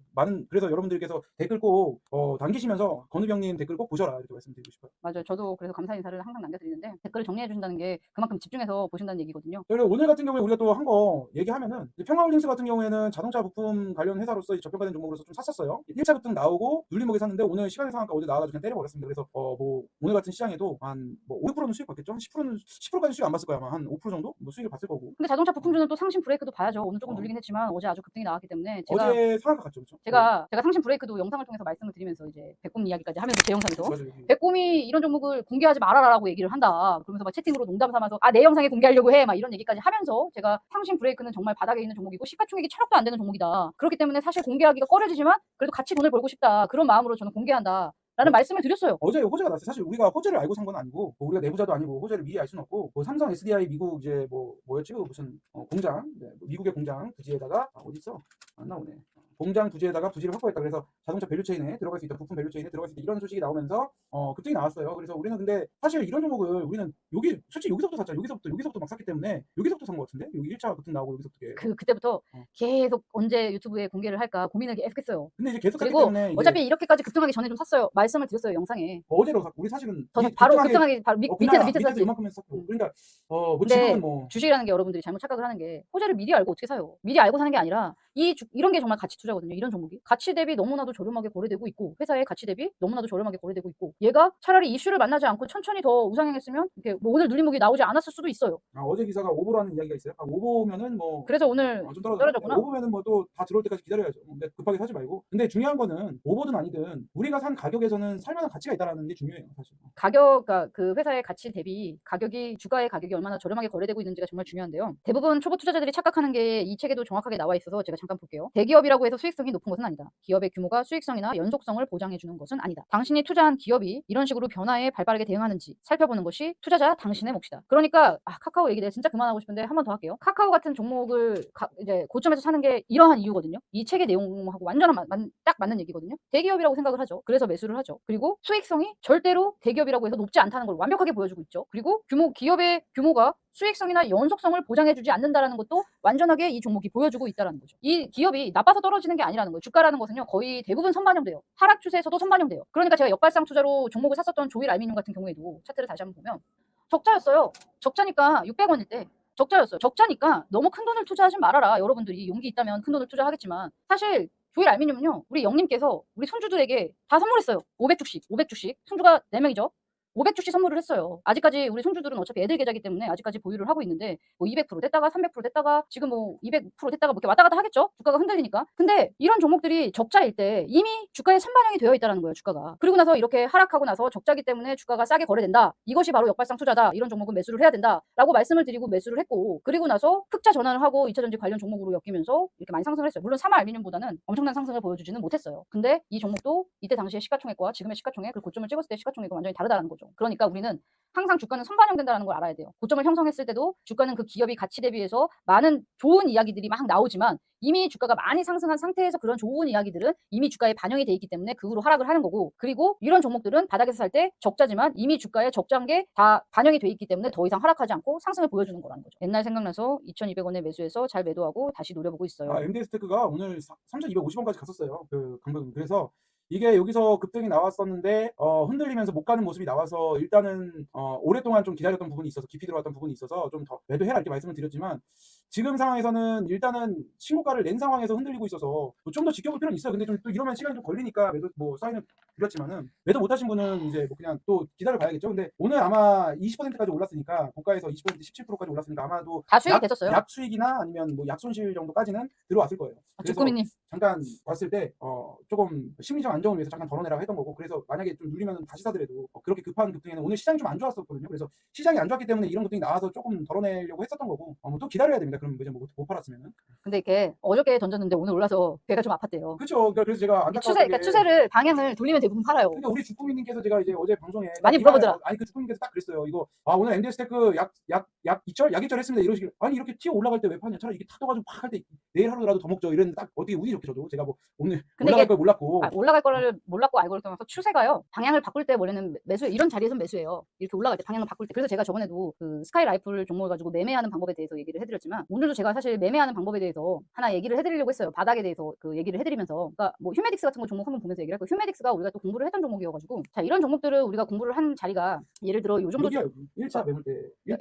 그래서 여러분들께서 댓글 꼭 남기시면서 건우비 형님 댓글 꼭 보셔라 이렇게 말씀드리고 싶어요. 맞아요. 저도 그래서 감사 인사를 항상 남겨드리는데 댓글을 정리해 주신다는 게 그만큼 집중해서 보신다는 얘기거든요. 그리고 오늘 같은 경우에 우리가 또 한 거 얘기하면은 평화홀딩스 같은 경우에는 자동차 부품 관련 회사로서 저평가된 종목으로서 좀 샀었어요. 1차 급등 나오고 눌림목에 샀는데 오늘 시간의 상한가 어제 나와가지고 그냥 때려버렸습니다. 그래서 뭐 오늘 같은 시장에도 한 뭐 5%는 수익 받겠죠? 10%까지 수익 안 봤을 거야 아마. 한 5% 정도 뭐 수익을 봤을 거고. 근데 자동차 부품주는 또 상신 브레이크도 봐야죠. 오늘 조금 어. 눌리긴 했지만 어제 아주 급등이 나왔기 때문에 제가 어제 상한가 갔죠, 그렇죠? 제가 상신 브레이크도 영상을 통해서 말씀을 드리면서 이제 백곰 이야기까지 하면서 제 영상에서 맞아요. 백곰이 이런 종목을 공개하지 말아라라고 얘기를 한다. 그러면서 막 채팅으로 농담 삼아서 내 영상에 공개하려고 해. 막 이런 얘기까지 하면서 제가 상신 브레이크는 정말 바닥에 있는 종목이고 시가총액이 1,000억도 안 되는 종목이다. 그렇기 때문에 사실 공개하기가 꺼려지지만 그래도 같이 돈을 벌고 싶다. 그런 마음으로 저는 공개한다. 라는 말씀을 드렸어요. 어제 호재가 났어요. 사실 우리가 호재를 알고 산 건 아니고 우리가 내부자도 아니고 호재를 미리 알 수는 없고 삼성 SDI 미국 이제 뭐였지? 무슨 공장 미국의 공장 부지에다가 어디 있어? 안 나오네. 공장 부지에다가 부지를 확보했다. 그래서 자동차 밸류체인에 들어갈 수 있다. 부품 밸류체인에 들어갈 수 있다. 이런 소식이 나오면서 급등이 나왔어요. 그래서 우리는 근데 사실 이런 종목을 우리는 솔직히 여기서부터 샀잖아. 여기서부터 막 샀기 때문에 여기서부터 산 것 같은데? 여기 1차 급등 나오고 여기서부터 그때부터 계속 언제 유튜브에 공개를 할까 고민을 계속했어요. 근데 이제 계속 샀기 그리고 때문에 어차피 이렇게까지 급등하기 전에 좀 샀어요. 말씀을 드렸어요 영상에. 어제로 샀고 우리 사실은 바로 급등하기 바로 밑에서 샀지. 이만큼 샀고 그러니까 뭐 근데 지금은 뭐 주식이라는 게 여러분들이 잘못 착각을 하는 게 호재를 미리 알고 어떻게 사요? 미리 알고 사는 게 아니라 이런 게 정말 가치 투자거든요. 이런 종목이 가치 대비 너무나도 저렴하게 거래되고 있고 회사의 가치 대비 너무나도 저렴하게 거래되고 있고 얘가 차라리 이슈를 만나지 않고 천천히 더 우상향했으면 이렇게 뭐 오늘 눌림목이 나오지 않았을 수도 있어요. 어제 기사가 오보라는 이야기가 있어요. 오보면은 뭐 그래서 오늘 좀 떨어졌구나. 오보면은 뭐 또 다 들어올 때까지 기다려야죠. 근데 급하게 사지 말고. 근데 중요한 거는 오보든 아니든 우리가 산 가격에서는 살만한 가치가 있다라는 게 중요해요, 사실. 그러니까 그 회사의 가치 대비 주가의 가격이 얼마나 저렴하게 거래되고 있는지가 정말 중요한데요. 대부분 초보 투자자들이 착각하는 게 이 책에도 정확하게 나와 있어서 제가 잠깐 볼게요. 대기업이라고 해서 수익성이 높은 것은 아니다. 기업의 규모가 수익성이나 연속성을 보장해 주는 것은 아니다. 당신이 투자한 기업이 이런 식으로 변화에 발빠르게 대응하는지 살펴보는 것이 투자자 당신의 몫이다. 그러니까 카카오 얘기 내가 진짜 그만하고 싶은데 한 번 더 할게요. 카카오 같은 종목을 이제 고점에서 사는 게 이러한 이유거든요. 이 책의 내용하고 완전 딱 맞는 얘기거든요. 대기업이라고 생각을 하죠. 그래서 매수를 하죠. 그리고 수익성이 절대로 대기업이라고 해서 높지 않다는 걸 완벽하게 보여주고 있죠. 그리고 기업의 규모가 수익성이나 연속성을 보장해주지 않는다라는 것도 완전하게 이 종목이 보여주고 있다는 거죠. 이 기업이 나빠서 떨어지는 게 아니라는 거예요. 주가라는 것은요, 거의 대부분 선반영돼요. 하락 추세에서도 선반영돼요. 그러니까 제가 역발상 투자로 종목을 샀었던 조일 알미늄 같은 경우에도 차트를 다시 한번 보면 적자였어요. 적자니까 600원일 때 적자였어요. 적자니까 너무 큰 돈을 투자하지 말아라. 여러분들이 용기 있다면 큰 돈을 투자하겠지만 사실 조일 알미늄은요, 우리 영님께서 우리 손주들에게 다 선물했어요. 500주씩. 손주가 4명이죠. 500주씩 선물을 했어요. 아직까지 우리 손주들은 어차피 애들 계좌이기 때문에 아직까지 보유를 하고 있는데 뭐 200% 됐다가 300% 됐다가 지금 뭐 200% 됐다가 뭐 이렇게 왔다 갔다 하겠죠. 주가가 흔들리니까. 근데 이런 종목들이 적자일 때 이미 주가에 선반영이 되어 있다는 거예요. 주가가. 그리고 나서 이렇게 하락하고 나서 적자기 때문에 주가가 싸게 거래된다. 이것이 바로 역발상 투자다. 이런 종목은 매수를 해야 된다라고 말씀을 드리고 매수를 했고, 그리고 나서 흑자 전환을 하고 2차전지 관련 종목으로 엮이면서 이렇게 많이 상승을 했어요. 물론 사마 알미늄보다는 엄청난 상승을 보여주지는 못했어요. 근데 이 종목도 이때 당시의 시가총액과 지금의 시가총액, 그 고점을 찍었을 때 시가총액은 완전히 다르다는 거죠. 그러니까 우리는 항상 주가는 선반영된다는 걸 알아야 돼요. 고점을 형성했을 때도 주가는 그 기업이 가치 대비해서 많은 좋은 이야기들이 막 나오지만 이미 주가가 많이 상승한 상태에서 그런 좋은 이야기들은 이미 주가에 반영이 돼 있기 때문에 그 후로 하락을 하는 거고, 그리고 이런 종목들은 바닥에서 살 때 적자지만 이미 주가에 적자한 게 다 반영이 돼 있기 때문에 더 이상 하락하지 않고 상승을 보여주는 거라는 거죠. 옛날 생각나서 2,200원에 매수해서 잘 매도하고 다시 노려보고 있어요. MD스테크가 오늘 3,250원까지 갔었어요. 그 강백은. 그래서 이게 여기서 급등이 나왔었는데 흔들리면서 못 가는 모습이 나와서 일단은 오랫동안 좀 기다렸던 부분이 있어서, 깊이 들어갔던 부분이 있어서 좀 더 매도해라 이렇게 말씀을 드렸지만, 지금 상황에서는 일단은 신고가를 낸 상황에서 흔들리고 있어서 좀 더 지켜볼 필요는 있어요. 근데 좀 또 이러면 시간이 좀 걸리니까 매도 뭐 사인을 드렸지만은, 매도 못하신 분은 이제 뭐 그냥 또 기다려 봐야겠죠. 근데 오늘 아마 20%까지 올랐으니까, 고가에서 20% 17%까지 올랐으니까 아마도 다 수익이 됐었어요. 약 수익이나 아니면 뭐 약 손실 정도까지는 들어왔을 거예요. 그래서 주꾸미님. 잠깐 봤을 때 조금 심리적 안정을 위해서 잠깐 덜어내라고 했던 거고, 그래서 만약에 좀 눌리면 다시 사더라도 그렇게 급한 급등에는, 오늘 시장이 좀 안 좋았었거든요. 그래서 시장이 안 좋았기 때문에 이런 급등이 나와서 조금 덜어내려고 했었던 거고, 또 기다려야 됩니다. 그럼 이제 뭐 못 팔았으면은. 근데 이렇게 어저께 던졌는데 오늘 올라서 배가 좀 아팠대요. 그렇죠. 그래서 제가 이게 안타까웠던 그러니까 게, 추세를 방향을 돌리면 대부분 팔아요. 그러니까 우리 주꾸미님께서 제가 이제 어제 방송에 많이 물어보더라. 아니 그 주꾸미님께서 딱 그랬어요. 이거 오늘 MD스테크 약 이철 했습니다. 이러시길, 아니 이렇게 튀어 올라갈 때 왜 파냐? 차라리 이렇게 탁 떠가지고 팍 할 때 내일 하루라도 더 먹죠. 이랬는데 딱 어떻게 운이 좋게 저도, 제가 뭐 오늘 근데 올라갈 이게 걸 몰랐고. 올라갈 거를 몰랐고 알고 있던 서 추세가요. 방향을 바꿀 때 원래는 매수, 이런 자리에선 매수예요. 이렇게 올라갈 때 방향을 바꿀 때. 그래서 제가 저번에도 그 스카이라이플 종목을 가지고 매매하는 방법에 대해서 얘기를 해드렸지만, 오늘도 제가 사실 매매하는 방법에 대해서 하나 얘기를 해드리려고 했어요. 바닥에 대해서 그 얘기를 해드리면서, 그러니까 뭐 휴메딕스 같은 거 종목 한번 보면서 얘기를 할 거예요. 휴메딕스가 우리가 또 공부를 했던 종목이어가지고, 자, 이런 종목들을 우리가 공부를 한 자리가 예를 들어 요 정도, 여기야 여기 1차 매물 때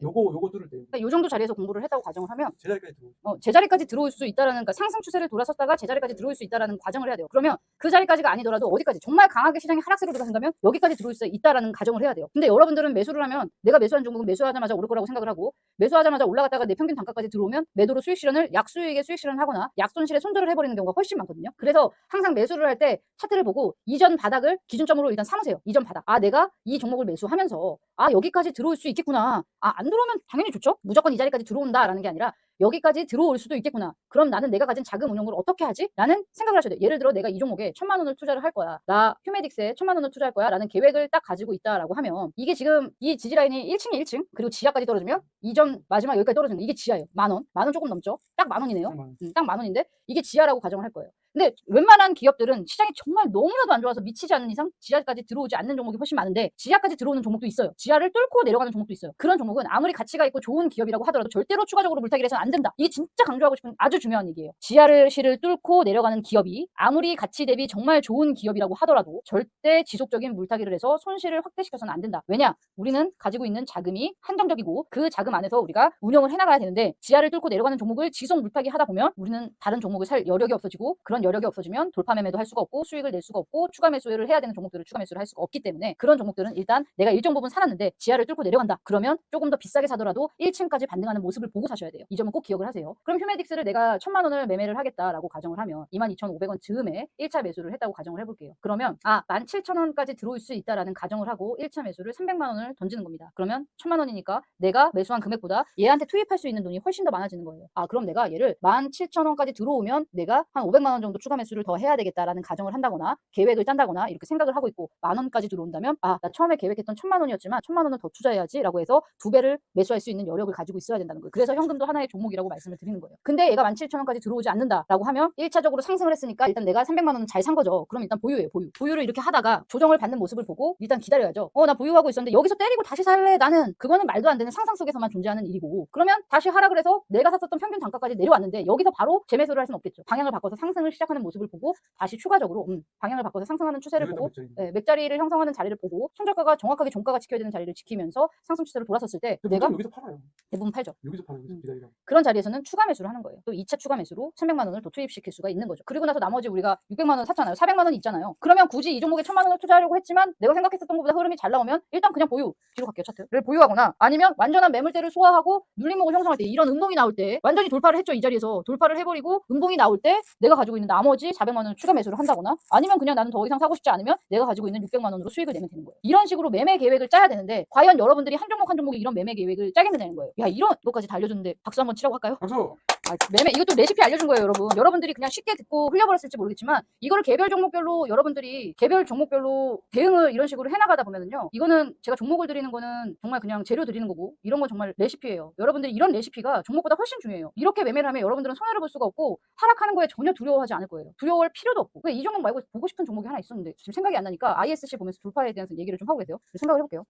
요거 뚫을 때 그러니까 요 정도 자리에서 공부를 했다고 가정을 하면 제자리까지 들어. 제자리까지 들어올 수 있다라는, 그러니까 상승 추세를 돌아섰다가 제자리까지 들어올 수 있다라는 과정을 해야 돼요. 그러면 그 자리까지가 아니더라도 어디까지, 정말 강하게 시장이 하락세로 들어간다면 여기까지 들어올 수 있다라는 가정을 해야 돼요. 근데 여러분들은 매수를 하면 내가 매수한 종목은 매수하자마자 오를 거라고 생각을 하고, 매수하자마자 올라갔다가 내 평균 단가까지 들어오면 매도로 수익 실현을, 약수익의 수익 실현을 하거나 약손실에 손절을 해버리는 경우가 훨씬 많거든요. 그래서 항상 매수를 할 때 차트를 보고 이전 바닥을 기준점으로 일단 삼으세요. 이전 바닥. 내가 이 종목을 매수하면서 여기까지 들어올 수 있겠구나. 안 들어오면 당연히 좋죠. 무조건 이 자리까지 들어온다라는 게 아니라 여기까지 들어올 수도 있겠구나. 그럼 나는 내가 가진 자금 운용을 어떻게 하지? 라는 생각을 하셔야 돼요. 예를 들어 내가 이 종목에 1,000만 원을 투자를 할 거야. 나 휴메딕스에 1,000만 원을 투자할 거야. 라는 계획을 딱 가지고 있다라고 하면, 이게 지금 이 지지라인이 1층에 1층, 그리고 지하까지 떨어지면 이전 마지막 여기까지 떨어지는 게 이게 지하예요. 만 원 조금 넘죠? 딱 만 원이네요. 딱 만 원인데 이게 지하라고 가정을 할 거예요. 근데 웬만한 기업들은 시장이 정말 너무나도 안 좋아서 미치지 않는 이상 지하까지 들어오지 않는 종목이 훨씬 많은데, 지하까지 들어오는 종목도 있어요. 지하를 뚫고 내려가는 종목도 있어요. 그런 종목은 아무리 가치가 있고 좋은 기업이라고 하더라도 절대로 추가적으로 물타기를 해서는 안 된다. 이게 진짜 강조하고 싶은 아주 중요한 얘기예요. 지하실을 뚫고 내려가는 기업이 아무리 가치 대비 정말 좋은 기업이라고 하더라도 절대 지속적인 물타기를 해서 손실을 확대시켜서는 안 된다. 왜냐? 우리는 가지고 있는 자금이 한정적이고 그 자금 안에서 우리가 운영을 해나가야 되는데, 지하를 뚫고 내려가는 종목을 지속 물타기 하다 보면 우리는 다른 종목을 살 여력이 없어지고, 그런 여력이 없어지면 돌파 매매도 할 수가 없고 수익을 낼 수가 없고 추가 매수를 해야 되는 종목들을 추가 매수를 할 수가 없기 때문에, 그런 종목들은 일단 내가 일정 부분 살았는데 지하를 뚫고 내려간다. 그러면 조금 더 비싸게 사더라도 1층까지 반등하는 모습을 보고 사셔야 돼요. 이 점은 꼭 기억을 하세요. 그럼 휴메딕스를 내가 1,000만 원을 매매를 하겠다라고 가정을 하면 22,500원 즈음에 1차 매수를 했다고 가정을 해볼게요. 그러면 17,000원까지 들어올 수 있다라는 가정을 하고 1차 매수를 300만 원을 던지는 겁니다. 그러면 1,000만 원이니까 내가 매수한 금액보다 얘한테 투입할 수 있는 돈이 훨씬 더 많아지는 거예요. 그럼 내가 얘를 17,000원까지 들어오면 내가 한 500만 원 정도 정도 추가 매수를 더 해야 되겠다라는 가정을 한다거나 계획을 짠다거나 이렇게 생각을 하고 있고 10,000원까지 들어온다면 나 처음에 계획했던 1,000,000원이었지만 1,000,000원을 더 투자해야지라고 해서 2배를 매수할 수 있는 여력을 가지고 있어야 된다는 거예요. 그래서 현금도 하나의 종목이라고 말씀을 드리는 거예요. 근데 얘가 17,000원까지 들어오지 않는다라고 하면 1차적으로 상승을 했으니까 일단 내가 300만 원은 잘 산 거죠. 그럼 일단 보유예요. 보유를 이렇게 하다가 조정을 받는 모습을 보고 일단 기다려야죠. 나 보유하고 있었는데 여기서 때리고 다시 살래? 나는 그거는 말도 안 되는 상상 속에서만 존재하는 일이고 그러면 다시 하락을 해서 내가 샀었던 평균 단가까지 내려왔는데 여기서 바로 재매수를 할 수는 없겠죠. 방향을 바꿔서 상승을 시작하는 모습을 보고 다시 추가적으로 방향을 바꿔서 상승하는 추세를 보고 맥자리를 형성하는 자리를 보고 손절가가 정확하게 종가가 지켜야 되는 자리를 지키면서 상승 추세로 돌아섰을 때 내가 여기서 팔아요. 대부분 팔죠. 여기서 팔아요. 여기서 기다리라. 그런 자리에서는 추가 매수를 하는 거예요. 또 2차 추가 매수로 300만 원을 더 투입시킬 수가 있는 거죠. 그리고 나서 나머지 우리가 600만 원 샀잖아요. 400만 원이 있잖아요. 그러면 굳이 이 종목에 1,000만 원을 투자하려고 했지만 내가 생각했었던 것보다 흐름이 잘 나오면 일단 그냥 보유. 뒤로 갈게요. 차트를 보유하거나 아니면 완전한 매물대를 소화하고 눌림목을 형성할 때 이런 음봉이 나올 때 완전히 돌파를 했죠. 이 자리에서 돌파를 해버리고 음봉이 나올 때 내가 가지고 있는 나머지 400만 원을 추가 매수를 한다거나 아니면 그냥 나는 더 이상 사고 싶지 않으면 내가 가지고 있는 600만 원으로 수익을 내면 되는 거예요. 이런 식으로 매매 계획을 짜야 되는데 과연 여러분들이 한 종목 한 종목에 이런 매매 계획을 짜겠느냐는 거예요. 야, 이런 것까지 다 알려줬는데 박수 한번 치라고 할까요? 박수. 매매 이것도 레시피 알려준 거예요, 여러분. 여러분들이 그냥 쉽게 듣고 흘려버렸을지 모르겠지만 이거를 개별 종목별로 여러분들이 개별 종목별로 대응을 이런 식으로 해나가다 보면은요, 이거는 제가 종목을 드리는 거는 정말 그냥 재료 드리는 거고 이런 건 정말 레시피예요. 여러분들이 이런 레시피가 종목보다 훨씬 중요해요. 이렇게 매매를 하면 여러분들은 손해를 볼 수가 없고 하락하는 거에 전혀 두려워하지 않을 거예요. 두려워할 필요도 없고. 이 종목 말고 보고 싶은 종목이 하나 있었는데 지금 생각이 안 나니까 ISC 보면서 돌파에 대해서 얘기를 좀 하고 계세요. 생각을 해볼게요.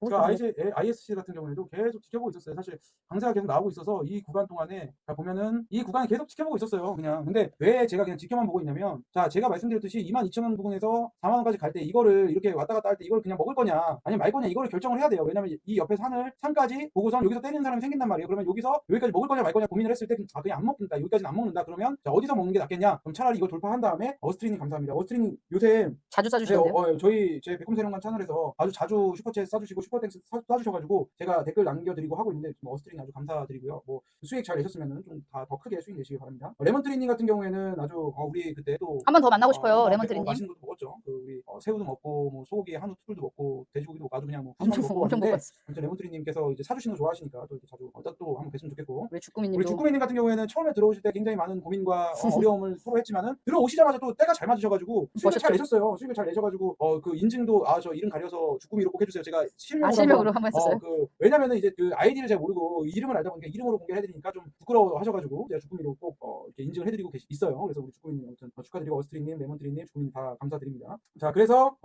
ISC 같은 경우에도 계속 지켜보고 있었어요. 사실 강세가 계속 나오고 있어서 이 구간 동안에 보면은 이 구간을 계속 지켜보고 있었어요. 그냥. 근데 왜 제가 그냥 지켜만 보고 있냐면, 자, 제가 말씀드렸듯이 22,000원 부근에서 4만 원까지 갈 때 이거를 이렇게 왔다 갔다 할 때 이걸 그냥 먹을 거냐 아니면 말 거냐 이거를 결정을 해야 돼요. 왜냐면 이 옆에 산까지 보고선 여기서 때리는 사람이 생긴단 말이에요. 그러면 여기까지 먹을 거냐 말 거냐 고민을 했을 때 그냥 안 먹는다. 여기까지는 안 먹는다. 그러면 자, 어디서 먹는 게 낫겠냐? 그럼 차라리 이거 돌파한 다음에 어스트리님 감사합니다. 어스트리님 요새 자주 싸주시던데요? 제 백홈세롱관 채널에서 아주 자주 슈퍼챗 싸주시고 슈퍼땡스 싸주셔가지고 제가 댓글 남겨드리고 하고 있는데 어스트리님 아주 감사드리고요. 뭐 수익 잘 내셨으면 좀 더 크게 수익 내시기 바랍니다. 레몬트리님 같은 경우에는 아주 우리 그때 또 한 번 더 만나고 싶어요, 레몬트리님. 맛있는 것도 먹었죠. 우리 새우도 먹고 뭐 소고기 한우 툭불도 먹고 돼지고기도 먹고 아주 그냥 뭐 엄청 먹고 엄청 왔는데 먹었어. 아무튼 레몬트리님께서 이제 사주시는 거 좋아하시니까 또 이렇게 자주 또 한번 뵀으면 좋겠고. 우리 우리 주꾸미님도 주꾸미님 같은 경우에는 처음에 들어오실 때 굉장히 많은 고민과 어려움을 서로 했지만은 들어오시자마자 또 때가 잘 맞으셔가지고 수익을 잘 내셨어요. 수익을 잘 내셔가지고 그 인증도 저 이름 가려서 주꾸미로 꼭 해주세요. 제가 실명으로 한번 했었어요. 왜냐면은 이제 그 아이디를 잘 모르고 이름을 알다 보니까 이름으로 공개해드리니까 좀 부끄러워하셔가지고 제가 주꾸미로 꼭 이렇게 인증을 해드리고 있어요. 그래서 우리 주꾸미님 아무튼 축하드리고 어스트리님, 레몬트리님, 주꾸미님 다 감사드립니다. 자, 그래서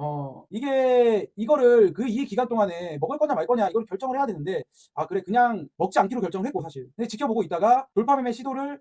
이거를 이 기간 동안에 먹을 거냐 말 거냐 이걸 결정을 해야 되는데 그래 그냥 먹지 않기로 결정을 했고 사실. 근데 지켜보고 있다가 돌파매매 시도를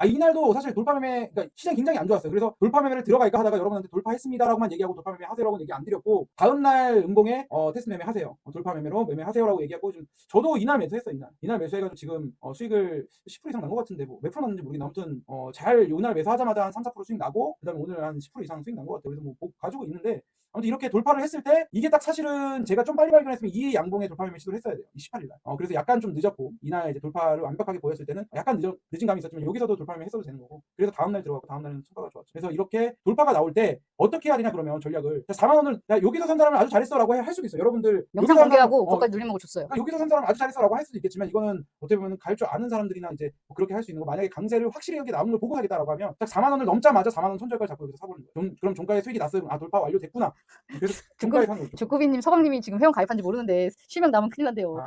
이날도 사실 돌파매매 그러니까 시장이 굉장히 안 좋았어요. 그래서 돌파매매를 들어갈까 하다가 여러분한테 돌파했습니다라고만 얘기하고 돌파매매 하세요라고는 얘기 안 드렸고 다음날 음봉에 테스트 매매 하세요. 돌파매매로 매매하세요라고 얘기하고 저도 이날 매수했어요. 이날 매수해가지고 지금 수익을 10% 이상 난 것 같은데 뭐 몇 프로 났는지 모르겠는데 아무튼 잘 이날 매수하자마자 한 3-4% 수익 나고 그다음에 오늘 한 10% 이상 수익 난 것 같아요. 그래서 뭐 가지고 있는데 아무튼 이렇게 돌파를 했을 때 이게 딱 사실은 제가 좀 빨리 발견했으면 이 양봉에 돌파매매 시도를 했어야 돼요. 18일 날. 그래서 약간 좀 늦었고 이날 이제 돌파를 완벽하게 보였을 때는 약간 늦은 감이 있었지만 여기서도 돌파매매 했어도 되는 거고 그래서 다음날 들어가고 다음날은 성과가 좋았죠. 그래서 이렇게 돌파가 나올 때 어떻게 해야 되냐 그러면 전략을 4만 원을 여기서 산 사람은 아주 잘했어라고 할 수도 있어요. 여러분들 영상 공개하고 거기까지 눌림목을 줬어요. 여기서 산 사람은 아주 잘했어라고 할 수도 있겠지만 이거는 어떻게 보면 갈 줄 아는 사람들이나 이제 뭐 그렇게 할 수 있는 거 만약에 강세를 확실히 여기 나오는 걸 보고 하겠다라고 하면 딱 4만 원을 넘자마자 4만 원 손절가를 잡고 여기서 사버리는 거예요. 그럼 종가에 수익이 났으면 돌파 완료됐구나. 그래서 종가에 사는 거죠. 주꾸미님, 서방님이 지금 회원 가입한지 모르는데 실명 나면 큰일 난대요.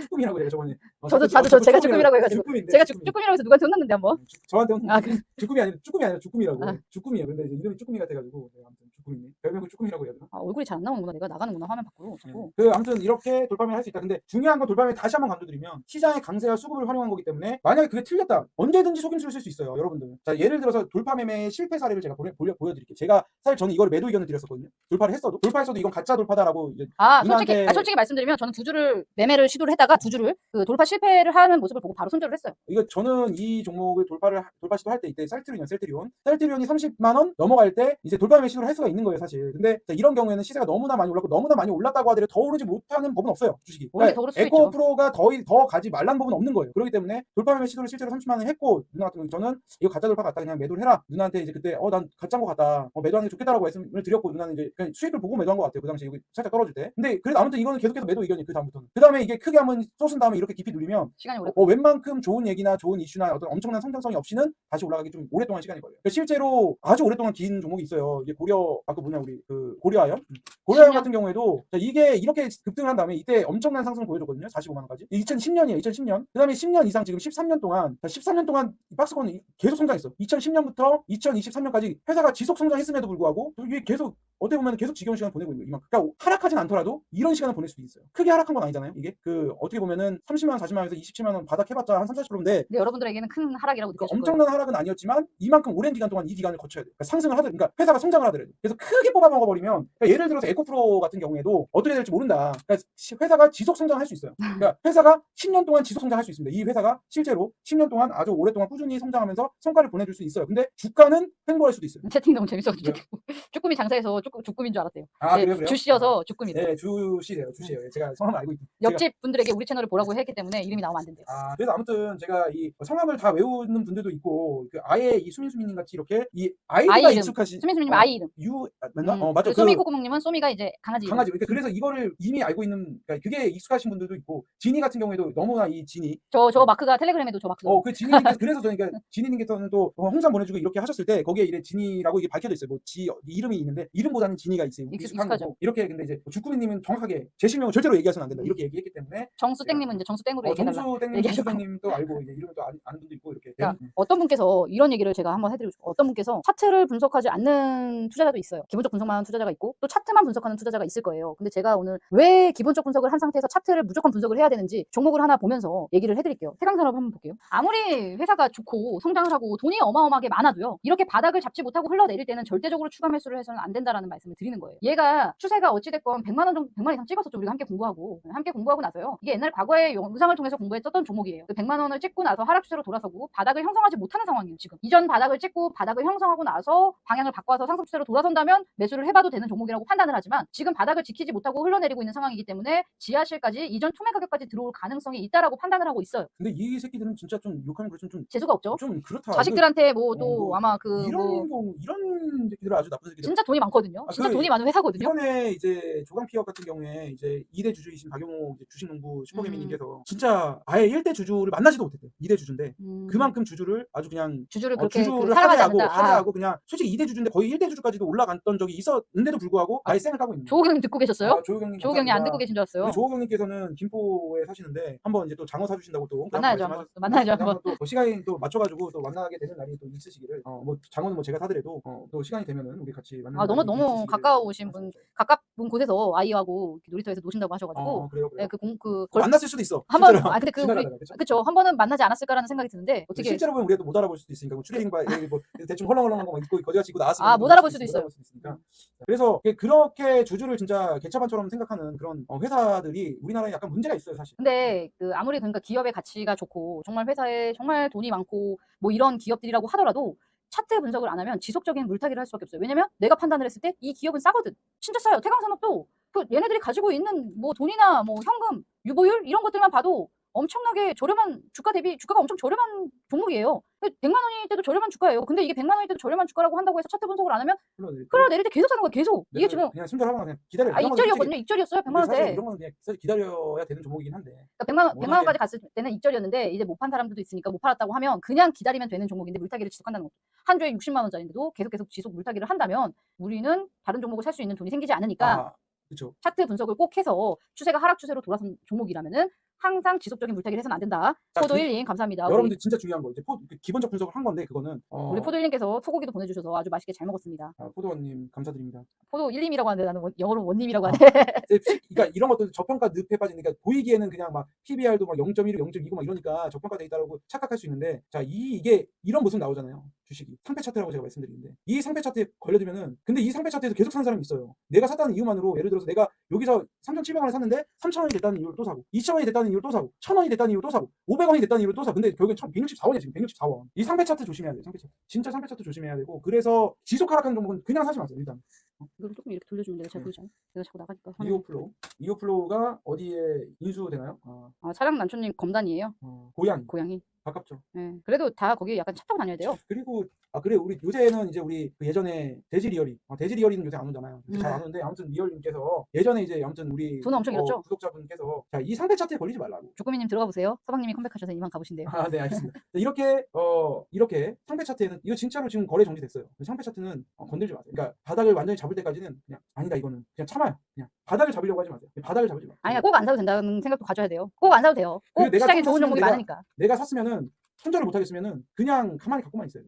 쭈꾸미라고 제가 저번에 제가 주꾸미라고 해가지고 제가 주꾸미라고 해서 누구한테 혼났는데 한번. 저한테 혼났는데 그래. 주꾸미 아니라 주꾸미라고. 주꾸미야. 근데 이제 이름이 주꾸미 같아가지고 아무튼 주꾸미님 별명은 주꾸미라고 해야 되나? 얼굴이 잘 안 나오는구나. 내가 나가는구나 화면 밖으로. 아무튼 이렇게 돌파매매 할 수 있다. 근데 중요한 건 돌파매매 다시 한번 강조드리면 시장의 강세와 수급을 활용한 거기 때문에 만약에 그게 틀렸다 언제든지 속임수를 쓸 수 있어요, 여러분들. 자, 예를 들어서 돌파매매의 실패 사례를 제가 보여드릴게요. 제가 사실 저는 이거를 매도 의견을 드렸었거든요. 돌파했어도 이건 가짜 돌파다라고 이제 솔직히 말씀드리면 저는 2주를 매매를 시도를 했다가 2주를 그 돌파 실패를 하는 모습을 보고 바로 손절을 했어요. 이거 저는 이 종목을 돌파 시도할 때 이때 셀트리온이 30만 원 넘어갈 때 이제 돌파매매 시도를 할 수가 있는 거예요, 사실. 근데 이런 경우에는 시세가 너무나 많이 올랐고 너무나 많이 올랐다고 하더라도 더 오르지 못하는 법은 없어요, 주식이. 그러니까 에코프로가 더 가지 말란 법은 없는 거예요. 그렇기 때문에 돌파매매 시도를 실제로 30만 원 했고 누나 같은 경우 저는 이거 가짜 돌파 같다 그냥 매도를 해라. 누나한테 이제 그때 난 가짜인 것 같다. 매도하는 게 좋겠다라고 말씀을 드렸고 누나는 이제 그냥 수익을 보고 매도한 것 같아요. 그 당시에 여기 살짝 떨어질 때. 근데 그래도 아무튼 이거는 계속해서 매도 의견이 그 다음부터는. 그 다음에 이게 크게 한번 쏘신 다음에 이렇게 깊이 눌리면 시간이 오래 웬만큼 좋은 얘기나 좋은 이슈나 어떤 엄청난 성장성이 없이는 다시 올라가기 좀 오랫동안 시간이 걸려요. 그러니까 실제로 아주 오랫동안 긴 종목이 있어요. 이게 고려 아까 뭐냐 우리 그 고려아연 고려아연 10년. 같은 경우에도 자, 이게 이렇게 급등을 한 다음에 이때 엄청난 상승을 보여줬거든요. 45만 원까지. 2010년이에요. 2010년. 그다음에 10년 이상 지금 13년 동안 13년 동안 이 박스권은 계속 성장했어. 2010년부터 2023년까지 회사가 지속 성장했음에도 불구하고 이게 계속 어떻게 보면 계속 지겨운 시간을 보내고 있는 거예요. 이만큼. 그러니까 하락하진 않더라도 이런 시간을 보낼 수도 있어요. 크게 하락한 건 아니잖아요. 이게 그 어떻게 보면은 30만 원, 40만 원에서 27만 원 바닥 해봤자 한 3, 40%인데 근데 여러분들에게는 큰 하락이라고 그러니까 느껴질 거예요. 엄청난 하락은 아니었지만 이만큼 오랜 기간 동안 이 기간을 거쳐야 돼요. 그러니까 상승을 하더라도 그러니까 회사가 성장을 하더라도 그래서 크게 뽑아먹어버리면 그러니까 예를 들어서 에코프로 같은 경우에도 어떻게 될지 모른다. 그러니까 회사가 지속 성장할 수 있어요. 그러니까 회사가 10년 동안 지속 성장할 수 있습니다. 이 회사가 실제로 10년 동안 아주 오랫동안 꾸준히 성장하면서 성과를 보내줄 수 있어요. 근데 주가는 횡보할 수도 있어요. 채팅 너무 재밌어가지고 왜요? 쭈꾸미 장사해서 주꾸미인 줄 알았대요. 아 네, 그래요? 주씨여서 주꾸미래요. 네, 주시래요. 주시예요. 제가 성함을 알고 있고. 옆집 분들에게 우리 채널을 보라고 했기 때문에 이름이 나오면 안 된대요. 아, 그래서 아무튼 제가 이 성함을 다 외우는 분들도 있고 그 아예 이 수민수민님 같이 이렇게 이 아이디가 아이 이름. 익숙하신 수민수민님 아이 이름. 맞나? 맞죠. 그 소미코코몽님은 소미가 이제 강아지 이름. 강아지. 그러니까 그래서 이거를 이미 알고 있는 그러니까 그게 익숙하신 분들도 있고 지니 같은 경우에도 너무나 이 지니 저 마크가 텔레그램에도 저 마크. 그 지니님께서 그래서 저는 그러니까 지니님께서는 또 홍삼 보내주고 이렇게 하셨을 때 거기에 이래 지니라고 이게 밝혀져 있어요. 뭐 이름이 있는데 이름보다는 지니가 있어요. 익숙한 익숙하죠. 거고 이렇게 근데 이제 주꾸미님은 정확하게 제 실명을 절대로 얘기하서는 안 된다 이렇게 얘기했기 때문에 정수땡님은 이제 정수땡으로 얘기해달라. 정수땡님, 얘기하셨고. 정수땡님도 알고 이제 이름을 또 아는 분도 있고 이렇게. 그러니까 어떤 분께서 이런 얘기를 제가 한번 해드리고 싶어요. 어떤 분께서 차트를 분석하지 않는 투자자도 있어요. 기본적 분석만 하는 투자자가 있고 또 차트만 분석하는 투자자가 있을 거예요. 근데 제가 오늘 왜 기본적 분석을 한 상태에서 차트를 무조건 분석을 해야 되는지 종목을 하나 보면서 얘기를 해드릴게요. 태강산업 한번 볼게요. 아무리 회사가 좋고 성장을 하고 돈이 어마어마하게 많아도요. 이렇게 바닥을 잡지 못하고 흘러내릴 때는 절대적으로 추가 매수를 해서는 안 된다라는 말씀을 드리는 거예요. 얘가 추세가 어찌됐건 100만 원 정도 100만 이상 찍었었죠. 우리가 함께 공부하고 나서요. 이게 옛날 과거의 영상을 통해서 공부했었던 종목이에요. 그 100만 원을 찍고 나서 하락 추세로 돌아서고 바닥을 형성하지 못하는 상황이에요. 지금 이전 바닥을 찍고 바닥을 형성하고 나서 방향을 바꿔서 상승 추세로 돌아선다면 매수를 해봐도 되는 종목이라고 판단을 하지만 지금 바닥을 지키지 못하고 흘러내리고 있는 상황이기 때문에 지하실까지 이전 투매 가격까지 들어올 가능성이 있다라고 판단을 하고 있어요. 근데 이 새끼들은 진짜 좀 욕하는 거 좀 재수가 없죠. 그렇다. 자식들한테 뭐 또 아마 그 이런 새끼들 아주 나쁜 새끼들. 진짜 돈이 많거든요. 진짜 돈이 많은 회사거든요. 이번에 이제 조강피업 같은 경우에 이제 2대 주주이신 박용호 주식농부 슈퍼개미님께서 진짜 아예 1대 주주를 만나지도 못했대요. 2대 주주인데 그만큼 주주를 아주 그냥 주주를 그렇게 주주를 사랑하지 하대하고 그냥 솔직히 2대 주주인데 거의 1대 주주까지도 올라갔던 적이 있었는데도 불구하고 아예 쌩을 까고 있는 거예요. 조호경님 듣고 계셨어요? 조호경님 조호경님 안 듣고 계신 줄 알았어요. 우리 조호경님께서는 김포에 사시는데 한번 이제 또 장어 사주신다고 또 만나야죠. 한번. 또 시간이 또 맞춰가지고 또 만나게 되는 날이 또 있으시기를 뭐 장어는 뭐 제가 사드려도 또 시간이 되면은 우리 같이 만나는 날이 너무 있으시기를 가까우신 분 가까운 곳에서 아이하고 놀이터에서 노신다고 하셔가지고 그래요. 네, 만났을 수도 있어. 한번 실제로. 근데 지나가다가, 그쵸? 그쵸 한 번은 만나지 않았을까라는 생각이 드는데 어떻게 실제로 보면 우리가 또 못 알아볼 수도 있으니까 뭐 추리닝 바 뭐 대충 헐렁헐렁한 거 입고 거지같이 입고 나왔으면 못 알아볼 수도 있어요. 그래서 그렇게 주주를 진짜 개차반처럼 생각하는 그런 회사들이 우리나라에 약간 문제가 있어요 사실. 근데 아무리 그러니까 기업의 가치가 좋고 정말 회사에 정말 돈이 많고 뭐 이런 기업들이라고 하더라도 차트 분석을 안 하면 지속적인 물타기를 할 수밖에 없어요. 왜냐면 내가 판단을 했을 때 이 기업은 싸거든. 진짜 싸요. 태강산업도 얘네들이 가지고 있는 뭐 돈이나 뭐 현금, 유보율 이런 것들만 봐도 엄청나게 저렴한 주가 대비 주가가 엄청 저렴한 종목이에요. 100만 원일 때도 저렴한 주가예요. 근데 이게 100만 원일 때도 저렴한 주가라고 한다고 해서 차트 분석을 안 하면 흘러내릴 때 계속 사는 거야. 계속. 이게 지금 그냥 손절하거나 그냥 기다려. 익절이었거든요. 익절이었어요. 100만 원대. 이런 거는 그냥 기다려야 되는 종목이긴 한데. 그러니까 100만 원까지 갔을 때는 익절이었는데 이제 못 판 사람들도 있으니까 못 팔았다고 하면 그냥 기다리면 되는 종목인데 물타기를 지속한다는 거죠. 한 주에 60만 원짜리인데도 계속 지속 물타기를 한다면 우리는 다른 종목을 살 수 있는 돈이 생기지 않으니까 그렇죠. 차트 분석을 꼭 해서 추세가 하락 추세로 돌아선 종목이라면은 항상 지속적인 물타기를 해서는 안 된다. 포도일님 감사합니다. 여러분들 진짜 중요한 거 이제 기본적 분석을 한 건데 그거는 우리 포도일님께서 소고기도 보내주셔서 아주 맛있게 잘 먹었습니다. 포도원님 감사드립니다. 포도일님이라고 하는데 나는 영어로 원님이라고 하네. 그러니까 이런 것들 저평가 늪에 빠지니까 보이기에는 그냥 막 PBR도 막 0.1, 0.2고 막 이러니까 저평가돼 있다고 착각할 수 있는데 자 이게 이런 모습 나오잖아요. 주식이 상패 차트라고 제가 말씀드리는데 이 상패 차트에 걸려들면은 근데 이 상패 차트에서 계속 사는 사람이 있어요. 내가 샀다는 이유만으로 예를 들어서 내가 여기서 3,700원에 샀는데 3,000원이 됐다는 이유로 또 사고 2,000원이 됐다는 이유로 또 사고 1,000원이 됐다는 이유로 또 사고 500원이 됐다는 이유로 또 사고 근데 결국엔 164원이야 지금 164원. 이 상패 차트 조심해야 돼요. 상패 차트. 진짜 상패 차트 조심해야 되고 그래서 지속 하락하는 종목은 그냥 사지 마세요. 일단 이걸 조금 이렇게 돌려주면 내가 잘 네. 보이지 않아? 내가 자꾸 나가니까 화면이. 이오플로우. 이오플로우가 어디에 인수되나요? 차량 난초님 검단이에요. 고양이. 고양이. 가깝죠. 예. 그래도 다 거기 약간 차 타고 다녀야 돼요. 그리고 그래 우리 요새는 이제 우리 그 예전에 돼지 리얼이 돼지 리얼이는 요새 안 오잖아요. 잘 안 오는데 아무튼 리얼님께서 예전에 이제 아무튼 우리 돈 엄청 잃었죠? 구독자분께서 자, 이 상패 차트에 걸리지 말라고. 조꾸미님 들어가 보세요. 서방님이 컴백하셔서 이만 가보신대요. 네, 알겠습니다. 이렇게 상패 차트에는 이거 진짜로 지금 거래 정지됐어요. 상패 차트는 건들지 마세요. 그러니까 바닥을 완전히 잡을 때까지는 그냥 아니다 이거는 그냥 참아요. 그냥 바닥을 잡으려고 하지 마세요. 바닥을 잡으지 마세요. 아니 꼭 안 사도 된다는 생각도 가져야 돼요. 꼭 안 사도 돼요. 꼭 내가 시장에 좀 좋은 종목이 샀으면 많으니까. 내가 샀으면은 손절을 못 하겠으면은 그냥 가만히 갖고만 있어요.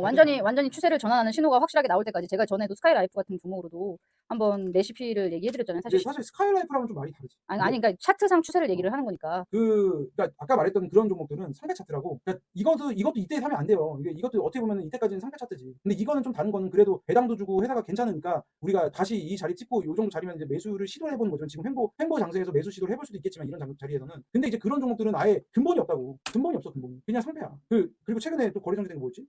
완전히 추세를 전환하는 신호가 확실하게 나올 때까지 제가 전에도 스카이라이프 같은 종목으로도 한번 레시피를 얘기해드렸잖아요. 사실 스카이라이프랑은 좀 많이 다르지. 아니 그러니까 차트상 추세를 얘기를 하는 거니까. 그러니까 아까 말했던 그런 종목들은 상패 차트라고. 그러니까 이것도 이때 사면 안 돼요. 이것도 어떻게 보면 이때까지는 상패 차트지. 근데 이거는 좀 다른 거는 그래도 배당도 주고 회사가 괜찮으니까 우리가 다시 이 자리 찍고 요 정도 자리면 이제 매수를 시도해 보는 거죠. 지금 횡보 장세에서 매수 시도를 해볼 수도 있겠지만 이런 자리에서는. 근데 이제 그런 종목들은 아예 근본이 없다고. 근본이 없어 근본이. 그냥 상패야. 그리고 최근에 또 거래 정지된 거 뭐였지?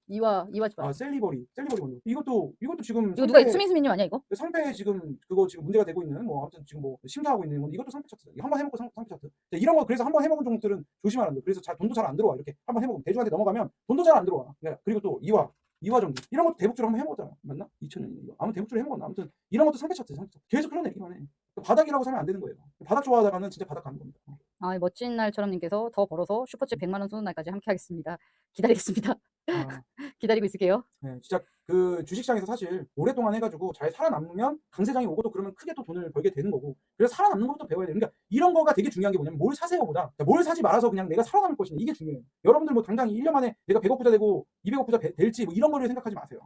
이와 지바. 셀리버리 원료. 이것도 지금 이거 누가 스미스미님 아니야 이거? 상패 지금 그거 지금 문제가 되고 있는 아무튼 지금 심사하고 있는 건 이것도 상패 차트. 한번 해먹고 상패 차트. 이런 거 그래서 한번 해먹은 종목들은 조심하라는 거예요. 그래서 돈도 잘 안 들어와. 이렇게 한번 해먹으면 대중한테 넘어가면 돈도 잘 안 들어와. 그리고 또 이화전기 이런 것도 대북주로 한번 해먹었잖아. 맞나? 2000년 이거. 아무튼 대북주로 해먹었나. 아무튼 이런 것도 상패 차트. 계속 그런 얘기만 해. 바닥이라고 사면 안 되는 거예요. 바닥 좋아하다가는 진짜 바닥 가는 겁니다. 멋진 날처럼님께서 더 벌어서 슈퍼챗 100만 원 쏘는 날까지 함께 하겠습니다. 기다리겠습니다. 기다리고 있을게요. 네, 진짜 그 주식시장에서 사실 오랫동안 해가지고 잘 살아남으면 강세장이 오고 또 그러면 크게 또 돈을 벌게 되는 거고. 그래서 살아남는 것도 배워야 돼요. 그러니까 이런 거가 되게 중요한 게 뭐냐면 뭘 사세요보다 뭘 사지 말아서 그냥 내가 살아남을 것이냐 이게 중요해요. 여러분들 뭐 당장 1년 만에 내가 100억 부자 되고 200억 부자 될지 뭐 이런 거를 생각하지 마세요.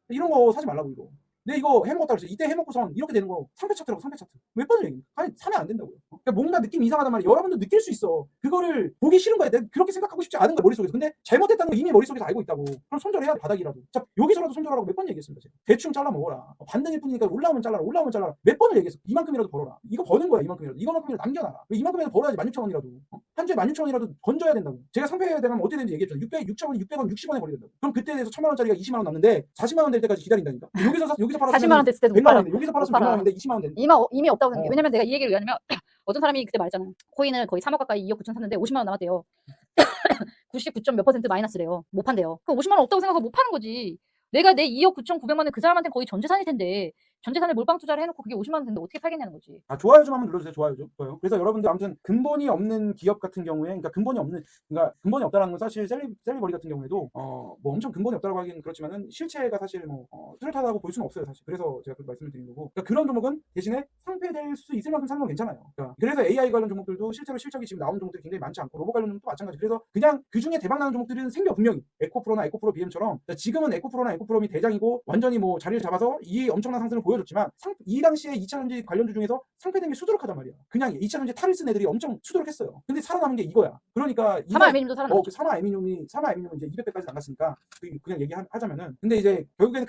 이런 거 사지 말라고 이거. 근데 이거 해먹었다 그랬어. 이때 해먹고선 이렇게 되는 거 상패 차트라고 상패 차트. 몇 번을 얘기해. 아니 사면 안 된다고요. 그러니까 뭔가 느낌이 이상하단 말이에요. 여러분도 느낄 수 있어. 그거를 보기 싫은 거야. 내가 그렇게 생각하고 싶지 않은 거야 머릿속에서. 근데 잘못했다는 거 이미 머릿속에서 알고 있다고. 그럼 손절해야 돼 바닥이라도. 자 여기서라도 손절하라고 몇 번 얘기했습니다. 제가. 대충 잘라 먹어라. 반등일 뿐이니까 올라오면 잘라라. 몇 번을 얘기했어. 이만큼이라도 벌어라. 이거 버는 거야 이만큼이라도. 이거만큼이라도 남겨놔라. 이만큼이라도 벌어야지 16,000원이라도. 한 주에 16,000원이라도 건져야 된다고. 제가 상패에 대하면 어떻게 되는지 얘기했죠. 600원, 600원, 60원에 벌어야 된다고. 그럼 그때에 대해서 1,000만 원짜리가 20만 원 남는데 40만 원 될 때까지 기다린다니까. 여기서 팔았으면 40만 원 됐을 때도 100만 원인데 여기서 팔았으면 100만 원인데 20만 원 되는. 이미 없다고 생각해. 왜냐면 내가 이 얘기를 왜 하냐면 어떤 사람이 그때 말했잖아. 코인을 거의 3억 가까이 2억 9천 샀는데 50만 원 남았대요. 99. 몇 % 마이너스래요. 못 판대요. 그 50만 원 없다고 생각하고 못 파는 거지. 내가 내 2억 9,900만 원 그 사람한테 거의 전 재산일 텐데 전 재산에 몰빵 투자를 해놓고 그게 50만 원 되는데 어떻게 팔겠냐는 거지. 좋아요 좀 한번 눌러주세요. 좋아요. 그래서 여러분들 아무튼 근본이 없는 기업 같은 경우에 그러니까 근본이 없다라는 건 사실 셀리버리 같은 경우에도 뭐 엄청 근본이 없다고 하기는 그렇지만은 실체가 사실 뭐 뚜렷하다고 볼 수는 없어요 사실. 그래서 제가 그렇게 말씀을 드리는 거고. 그러니까 그런 종목은 대신에 상패될 수 있을 만큼 사는 건 괜찮아요. 그래서 AI 관련 종목들도 실제로 실적이 지금 나오는 종목들이 굉장히 많지 않고 로봇 관련 종목도 마찬가지. 그래서 그냥 그 중에 대박 나는 종목들은 생겨 분명히 에코프로나 에코프로 BM처럼 지금은 에코프로나 에코프롬이 대장이고 완전히 뭐 자리를 잡아서 이 엄청난 상승을 보여줬지만 이 당시에 2차전지 관련주 중에서 상패된 게 수두룩하단 말이야. 그냥 2차전지 탈을 쓴 애들이 엄청 수두룩했어요. 근데 살아남은 게 이거야. 그러니까 사마알미늄도 살아남았죠. 사마알미늄이 이제 200배까지 나갔으니까 그냥 얘기하자면은 근데 이제 결국에는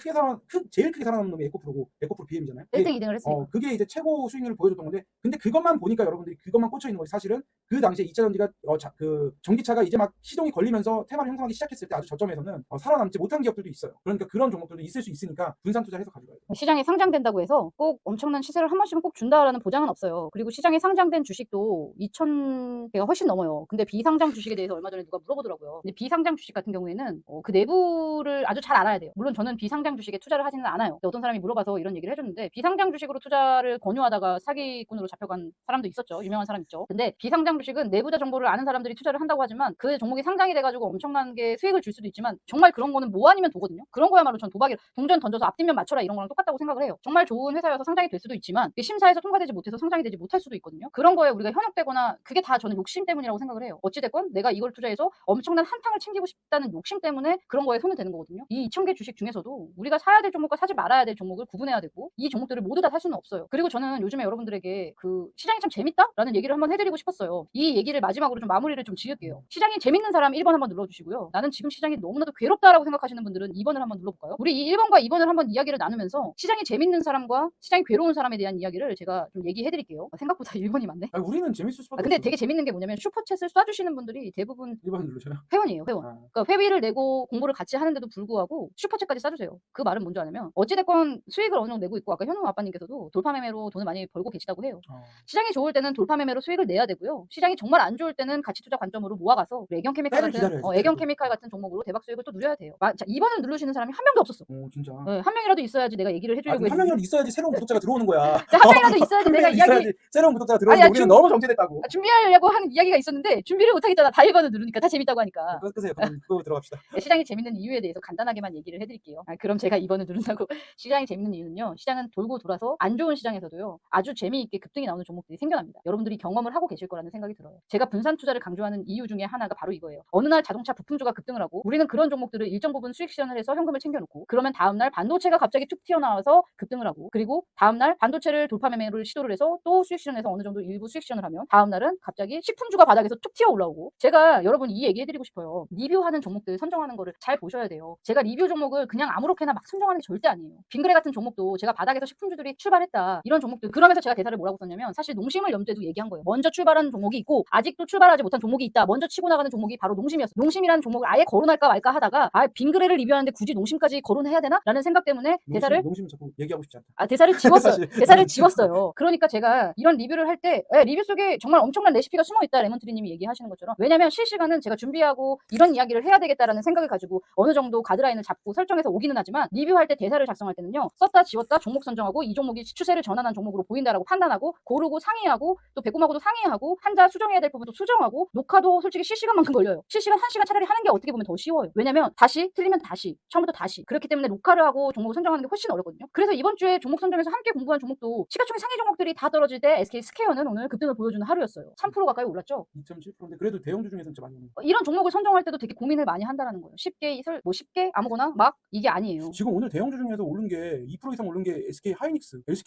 제일 크게 살아남은 놈이 에코프로 BM이잖아요. 1등 2등을 했으니까. 그게 이제 최고 수익률을 보여줬던 건데 근데 그것만 보니까 여러분들이 그것만 꽂혀 있는 거지. 사실은 그 당시에 2차전지가 그 전기차가 이제 막 시동이 걸리면서 테마를 형성하기 시작했을 때 아주 저점에서는 살아남지 못한 기업들도 있어요. 그러니까 그런 종목들도 있을 수 있으니까 분산 투자해서 가져가야 돼요. 시장에 상장된다고 해서 꼭 엄청난 시세를 한 번씩은 꼭 준다라는 보장은 없어요. 그리고 시장에 상장된 주식도 2,000개가 훨씬 넘어요. 근데 비상장 주식에 대해서 얼마 전에 누가 물어보더라고요. 근데 비상장 주식 같은 경우에는 그 내부를 아주 잘 알아야 돼요. 물론 저는 비상장 주식에 투자를 하지는 않아요. 어떤 사람이 물어봐서 이런 얘기를 해줬는데 비상장 주식으로 투자를 권유하다가 사기꾼으로 잡혀간 사람도 있었죠. 유명한 사람 있죠. 근데 비상장 주식은 내부자 정보를 아는 사람들이 투자를 한다고 하지만 그 종목이 상장이 돼가지고 엄청난 게 수익을 줄 수도 있지만 정말 그런 거는 뭐 아니면 도거든요. 그런 거야말로 전 도박이 동전 던져서 앞뒷면 맞춰라 이런 거랑 똑같다고 생각을 해요. 정말 좋은 회사여서 상장이 될 수도 있지만 심사에서 통과되지 못해서 상장이 되지 못할 수도 있거든요. 그런 거에 우리가 현혹되거나 그게 다 저는 욕심 때문이라고 생각을 해요. 어찌됐건 내가 이걸 투자해서 엄청난 한탕을 챙기고 싶다는 욕심 때문에 그런 거에 손을 대는 거거든요. 이 2,000개 주식 중에서도 우리가 사야 될 종목과 사지 말아야 될 종목을 구분해야 되고 이 종목들을 모두 다 살 수는 없어요. 그리고 저는 요즘에 여러분들에게 그 시장이 참 재밌다라는 얘기를 한번 해드리고 싶었어요. 이 얘기를 마지막으로 좀 마무리를 좀 지을게요. 시장이 재밌는 사람 1번 한번 눌러주시고요. 나는 지금 시장이 너무나도 괴롭다라고 생각하시는 분들은 2번을 한번 눌러볼까요? 우리 이 1번과 2번을 한번 이야기를 나누면서 시장이 재밌는 재밌는 사람과 시장이 괴로운 사람에 대한 이야기를 제가 좀 얘기해 드릴게요. 생각보다 1번이 많네. 아니, 우리는 재밌을 수밖에 근데 없어. 되게 재밌는 게 뭐냐면 슈퍼챗을 쏴주시는 분들이 대부분 1번 누르셔요. 회원이에요, 회원. 아. 그러니까 회비를 내고 공부를 같이 하는데도 불구하고 슈퍼챗까지 쏴주세요. 그 말은 뭔지 아냐면 어찌됐건 수익을 어느 정도 내고 있고 아까 현우 아빠님께서도 돌파매매로 돈을 많이 벌고 계시다고 해요. 시장이 좋을 때는 돌파매매로 수익을 내야 되고요. 시장이 정말 안 좋을 때는 가치투자 관점으로 모아가서 애경케미칼 때를 같은 기다려야지, 때를. 애경케미칼 같은 종목으로 대박 수익을 또 누려야 돼요. 자, 2번을 누르시는 사람이 한 명도 없었어. 오, 진짜. 예, 한 명이라도 있어야지 내가 얘기를 아, 해주려고 그럼 한 했는데 명이라도 있어야지 새로운 구독자가 들어오는 거야. 한 명이라도 있어야지 한 내가 명이 이야기 있어야지 새로운 구독자가 아니, 들어오는데 아니, 우리는 준- 너무 정체됐다고. 준비하려고 하는 이야기가 있었는데 준비를 못하겠잖아. 다 1번을 누르니까 다 재밌다고 하니까. 끄세요. 그거 들어갑시다. 시장이 재밌는 이유에 대해서 간단하게만 얘기를 해드릴게요. 그럼 제가 2번을 누른다고 시장이 재밌는 이유는요. 시장은 돌고 돌아서 안 좋은 시장에서도요. 아주 재미있게 급등이 나오는 종목들이 생겨납니다. 여러분들이 경험을 하고 계실 거라는 생각이 들어요. 제가 분산 투자를 강조하는 이유 중에 하나가 바로 이거예요. 어느 날 자동차 부품주가 급등을 하고 우리는 그런 종목들을 일정 부분 수익 실현을 해서 현금을 챙겨놓고 그러면 다음날 반도체가 갑자기 툭 튀어나와서 급등을 하고 그리고 다음날 반도체를 돌파 매매를 시도를 해서 또 수익 실현해서 어느 정도 일부 수익 실현을 하면 다음날은 갑자기 식품주가 바닥에서 툭 튀어 올라오고 제가 여러분 이 얘기 해드리고 싶어요. 리뷰하는 종목들 선정하는 거를 잘 보셔야 돼요. 제가 리뷰 종목을 그냥 아무렇게나 막 선정하는 게 절대 아니에요. 빙그레 같은 종목도 제가 바닥에서 식품주들이 출발했다. 이런 종목들 그러면서 제가 대사를 뭐라고 썼냐면 사실 농심을 염두에도 얘기한 거예요. 먼저 출발하는 종목이 있고 아직도 출발하지 못한 종목이 있다. 먼저 치고 나가는 종목이 바로 농심이었어요. 농심이라는 종목을 아예 거론할까 말까 하다가 빙그레를 리뷰하는데 굳이 농심까지 거론해야 되나? 라는 생각 때문에 대사를 농심 자꾸 얘기하고 싶지 않다. 대사를 지웠어요. 사실. 대사를 지웠어요. 그러니까 제가 이런 리뷰를 할 때 리뷰 속에 정말 엄청난 레시피가 숨어 있다. 레몬트리님이 얘기하시는 것처럼. 왜냐면 실시간은 제가 준비하고 이런 이야기를 해야 되겠다라는 생각을 가지고 어느 정도 가드라인을 잡고 설정해서 오기는 하지만 리뷰할 때 대사를 작성할 때는요. 썼다 지웠다 종목 선정하고 이 종목이 추세를 전환한 종목으로 보인다라고 판단하고 고르고 상의하고 또 배꼽하고도 상의하고 한자 수정해야 될 부분도 수정하고 녹화도 솔직히 실시간만큼 걸려요. 실시간 1시간 차라리 하는 게 어떻게 보면 더 쉬워요. 왜냐면 다시 틀리면 다시 처음부터 다시 그렇기 때문에 녹화를 하고 종목을 선정하는 게 훨씬 어렵거든요. 그래서 이번 주에 종목 선정에서 함께 공부한 종목도 시가총액 상위 종목들이 다 떨어질 때 SK 스퀘어는 오늘 급등을 보여주는 하루였어요. 3% 가까이 올랐죠. 2.7%인데 그래도 대형주 중에서 진짜 많이 오는. 이런 종목을 선정할 때도 되게 고민을 많이 한다는 거예요. 쉽게 쉽게 아무거나 막 이게 아니에요. 지금 오늘 대형주 중에서 오른 게 2% 이상 오른 게 SK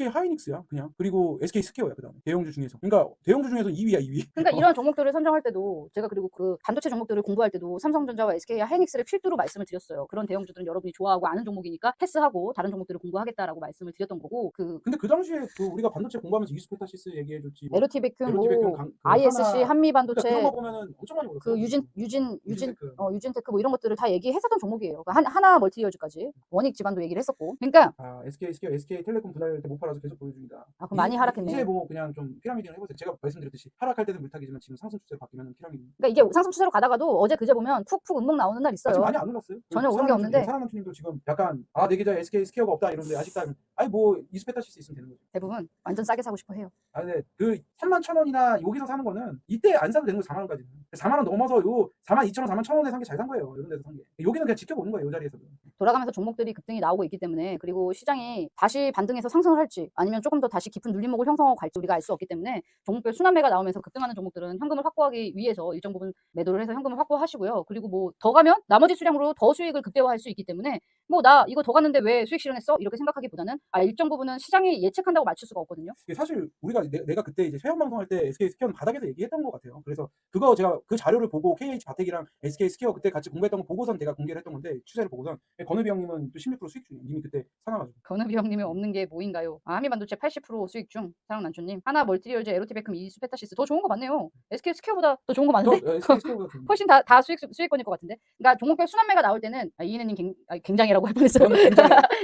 하이닉스야 그냥. 그리고 SK 스퀘어야 그다음에 대형주 중에서. 그러니까 대형주 중에서 2위야 2위. 그러니까 이런 종목들을 선정할 때도 제가 그리고 그 반도체 종목들을 공부할 때도 삼성전자와 SK 하이닉스를 필두로 말씀을 드렸어요. 그런 대형주들은 여러분이 좋아하고 아는 종목이니까 패스하고 다른 종목들을 공부하겠다라고 말씀을 드렸던 거고 근데 그 당시에 그 우리가 반도체 공부하면서 이스페타시스 얘기해줬지. 뭐 에르티베큐 에르티베큐 뭐 ISC 한미반도체 그러니까 그런 거 보면은 엄청 많이 올랐어. 그 유진테크. 유진테크 뭐 이런 것들을 다 얘기했었던 종목이에요. 하나 멀티리얼즈까지 원익 지반도 얘기를 했었고. 그러니까 SK 스퀘어, SK텔레콤 분할 때 못 팔아서 계속 보여줍니다. 그럼 많이 하락했네. 이제 뭐 그냥 좀 피라미딩을 해보세요. 제가 말씀드렸듯이 하락할 때는 물타기지만 지금 상승 추세로 바뀌면 피라미딩. 그러니까 이게 상승 추세로 가다가도 어제 그제 보면 푹푹 음목 나오는 날 있어요. 아직 많이 안 올랐어요. 전혀 오른 게 없는데. 사랑남주님도 지금 약간 내 계좌에 SK 스퀘어가 없다 이런데 아쉽다. 아니 뭐 이스페타시스 있으면 되는 거죠. 대부분 완전 싸게 사고 싶어 해요. 근데 그 31,000원이나 여기서 사는 거는 이때 안 사도 되는 거 4만 원까지는. 4만 원 넘어서 요 42,000원, 41,000원에 산 게 잘 산 거예요. 이런 데서 산 게. 여기는 그냥 지켜보는 거예요. 이 자리에서도. 돌아가면서 종목들이 급등이 나오고 있기 때문에 그리고 시장이 다시 반등해서 상승을 할지 아니면 조금 더 다시 깊은 눌림목을 형성하고 갈지 우리가 알 수 없기 때문에 종목별 순환매가 나오면서 급등하는 종목들은 현금을 확보하기 위해서 일정 부분 매도를 해서 현금을 확보하시고요. 그리고 뭐 더 가면 나머지 수량으로 더 수익을 극대화할 수 있기 때문에 뭐 나 이거 더 갔는데 왜 수익 실현했어? 이렇게 생각하기보다는 일정 부분은 시장이 예측한다고 맞출 수가 없거든요. 사실 우리가 내가 그때 이제 회원 방송할 때 SK 스퀘어는 바닥에서 얘기했던 것 같아요. 그래서 그거 제가 그 자료를 보고 KH 바텍이랑 SK 스퀘어 그때 같이 공부했던 거 보고선 내가 공개를 했던 건데 추세를 보고선 건우비 형님은 또 16% 수익 중이에요. 이미 그때 사놔가지고. 건우비 형님이 없는 게 뭐인가요? 한미반도체 80% 수익 중 사랑난초님 하나 멀티리얼즈 에로티베쿰 이스페타시스 더 좋은 거 맞네요. SK 스퀘어보다 더 좋은 거 맞는데? SK 스퀘어보다 좋은 거. 훨씬 다 수익권일 것 같은데. 그러니까 종목별 순환매가 나올 때는 이인혜님 굉장이라고 할 뻔했어요.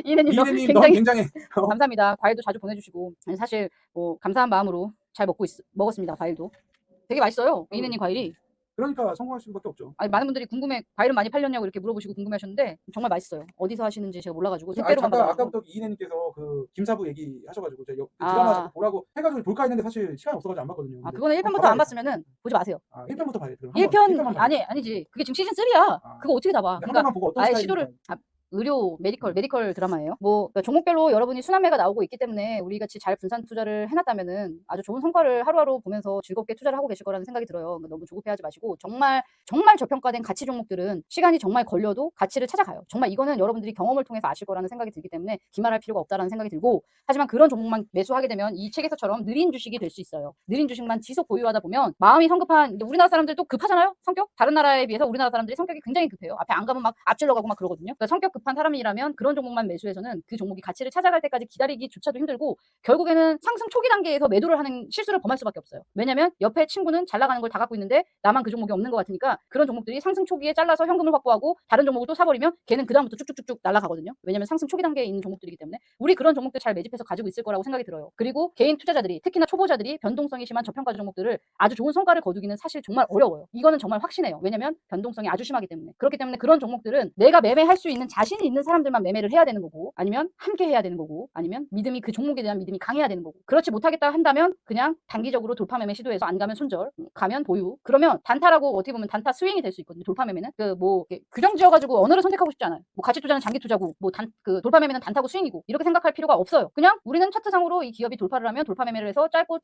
이인혜님 너 이인혜님 너무 굉장해. 감사합니다. 과일도 자주 보내주시고 사실 뭐 감사한 마음으로 잘 먹었습니다. 과일도 되게 맛있어요. 이인혜님 과일이. 그러니까 성공할 수밖에 없죠. 많은 분들이 과일은 많이 팔렸냐고 이렇게 물어보시고 궁금해하셨는데 정말 맛있어요. 어디서 하시는지 제가 몰라가지고 택배로만 받아가지고. 아까부터 이인혜님께서 그 김사부 얘기하셔가지고 제가 드라마 자꾸 보라고 해가지고 볼까 했는데 사실 시간이 없어가지고 안 봤거든요. 그거는 1편부터 안 봤으면은 보지 마세요. 1편부터 봐야 돼요. 1편 아니지. 그게 지금 시즌 3야. 그거 어떻게 다 봐? 한 번만 보고 어떤 시도를 의료 메디컬 드라마예요. 뭐 그러니까 종목별로 여러분이 순환매가 나오고 있기 때문에 우리 같이 잘 분산 투자를 해놨다면은 아주 좋은 성과를 하루하루 보면서 즐겁게 투자를 하고 계실 거라는 생각이 들어요. 그러니까 너무 조급해하지 마시고 정말 저평가된 가치 종목들은 시간이 정말 걸려도 가치를 찾아가요. 정말 이거는 여러분들이 경험을 통해서 아실 거라는 생각이 들기 때문에 기만할 필요가 없다라는 생각이 들고 하지만 그런 종목만 매수하게 되면 이 책에서처럼 느린 주식이 될 수 있어요. 느린 주식만 지속 보유하다 보면 마음이 성급한 우리나라 사람들도 급하잖아요. 성격 다른 나라에 비해서 우리나라 사람들이 성격이 굉장히 급해요. 앞에 안 가면 막 앞질러 가고 막 그러거든요. 그러니까 성격 급한 사람이라면 그런 종목만 매수해서는 그 종목이 가치를 찾아갈 때까지 기다리기조차도 힘들고 결국에는 상승 초기 단계에서 매도를 하는 실수를 범할 수밖에 없어요. 왜냐면 옆에 친구는 잘 나가는 걸 다 갖고 있는데 나만 그 종목이 없는 것 같으니까 그런 종목들이 상승 초기에 잘라서 현금을 확보하고 다른 종목을 또 사버리면 걔는 그다음부터 쭉쭉쭉쭉 날아가거든요. 왜냐면 상승 초기 단계에 있는 종목들이기 때문에 우리 그런 종목들 잘 매집해서 가지고 있을 거라고 생각이 들어요. 그리고 개인 투자자들이 특히나 초보자들이 변동성이 심한 저평가 종목들을 아주 좋은 성과를 거두기는 사실 정말 어려워요. 이거는 정말 확신해요. 왜냐면 변동성이 아주 심하기 때문에. 그렇기 때문에 그런 종목들은 내가 매매할 수 있는 자신이 있는 사람들만 매매를 해야 되는 거고 아니면 함께 해야 되는 거고 아니면 믿음이 그 종목에 대한 믿음이 강해야 되는 거고 그렇지 못하겠다 한다면 그냥 단기적으로 돌파 매매 시도해서 안 가면 손절 가면 보유 그러면 단타라고 어떻게 보면 단타 스윙이 될 수 있거든요. 돌파 매매는 그 뭐 규정 지어가지고 언어를 선택하고 싶지 않아요. 뭐 가치 투자는 장기 투자고 뭐 그 돌파 매매는 단타고 스윙이고 이렇게 생각할 필요가 없어요. 그냥 우리는 차트상으로 이 기업이 돌파를 하면 돌파 매매를 해서 짧고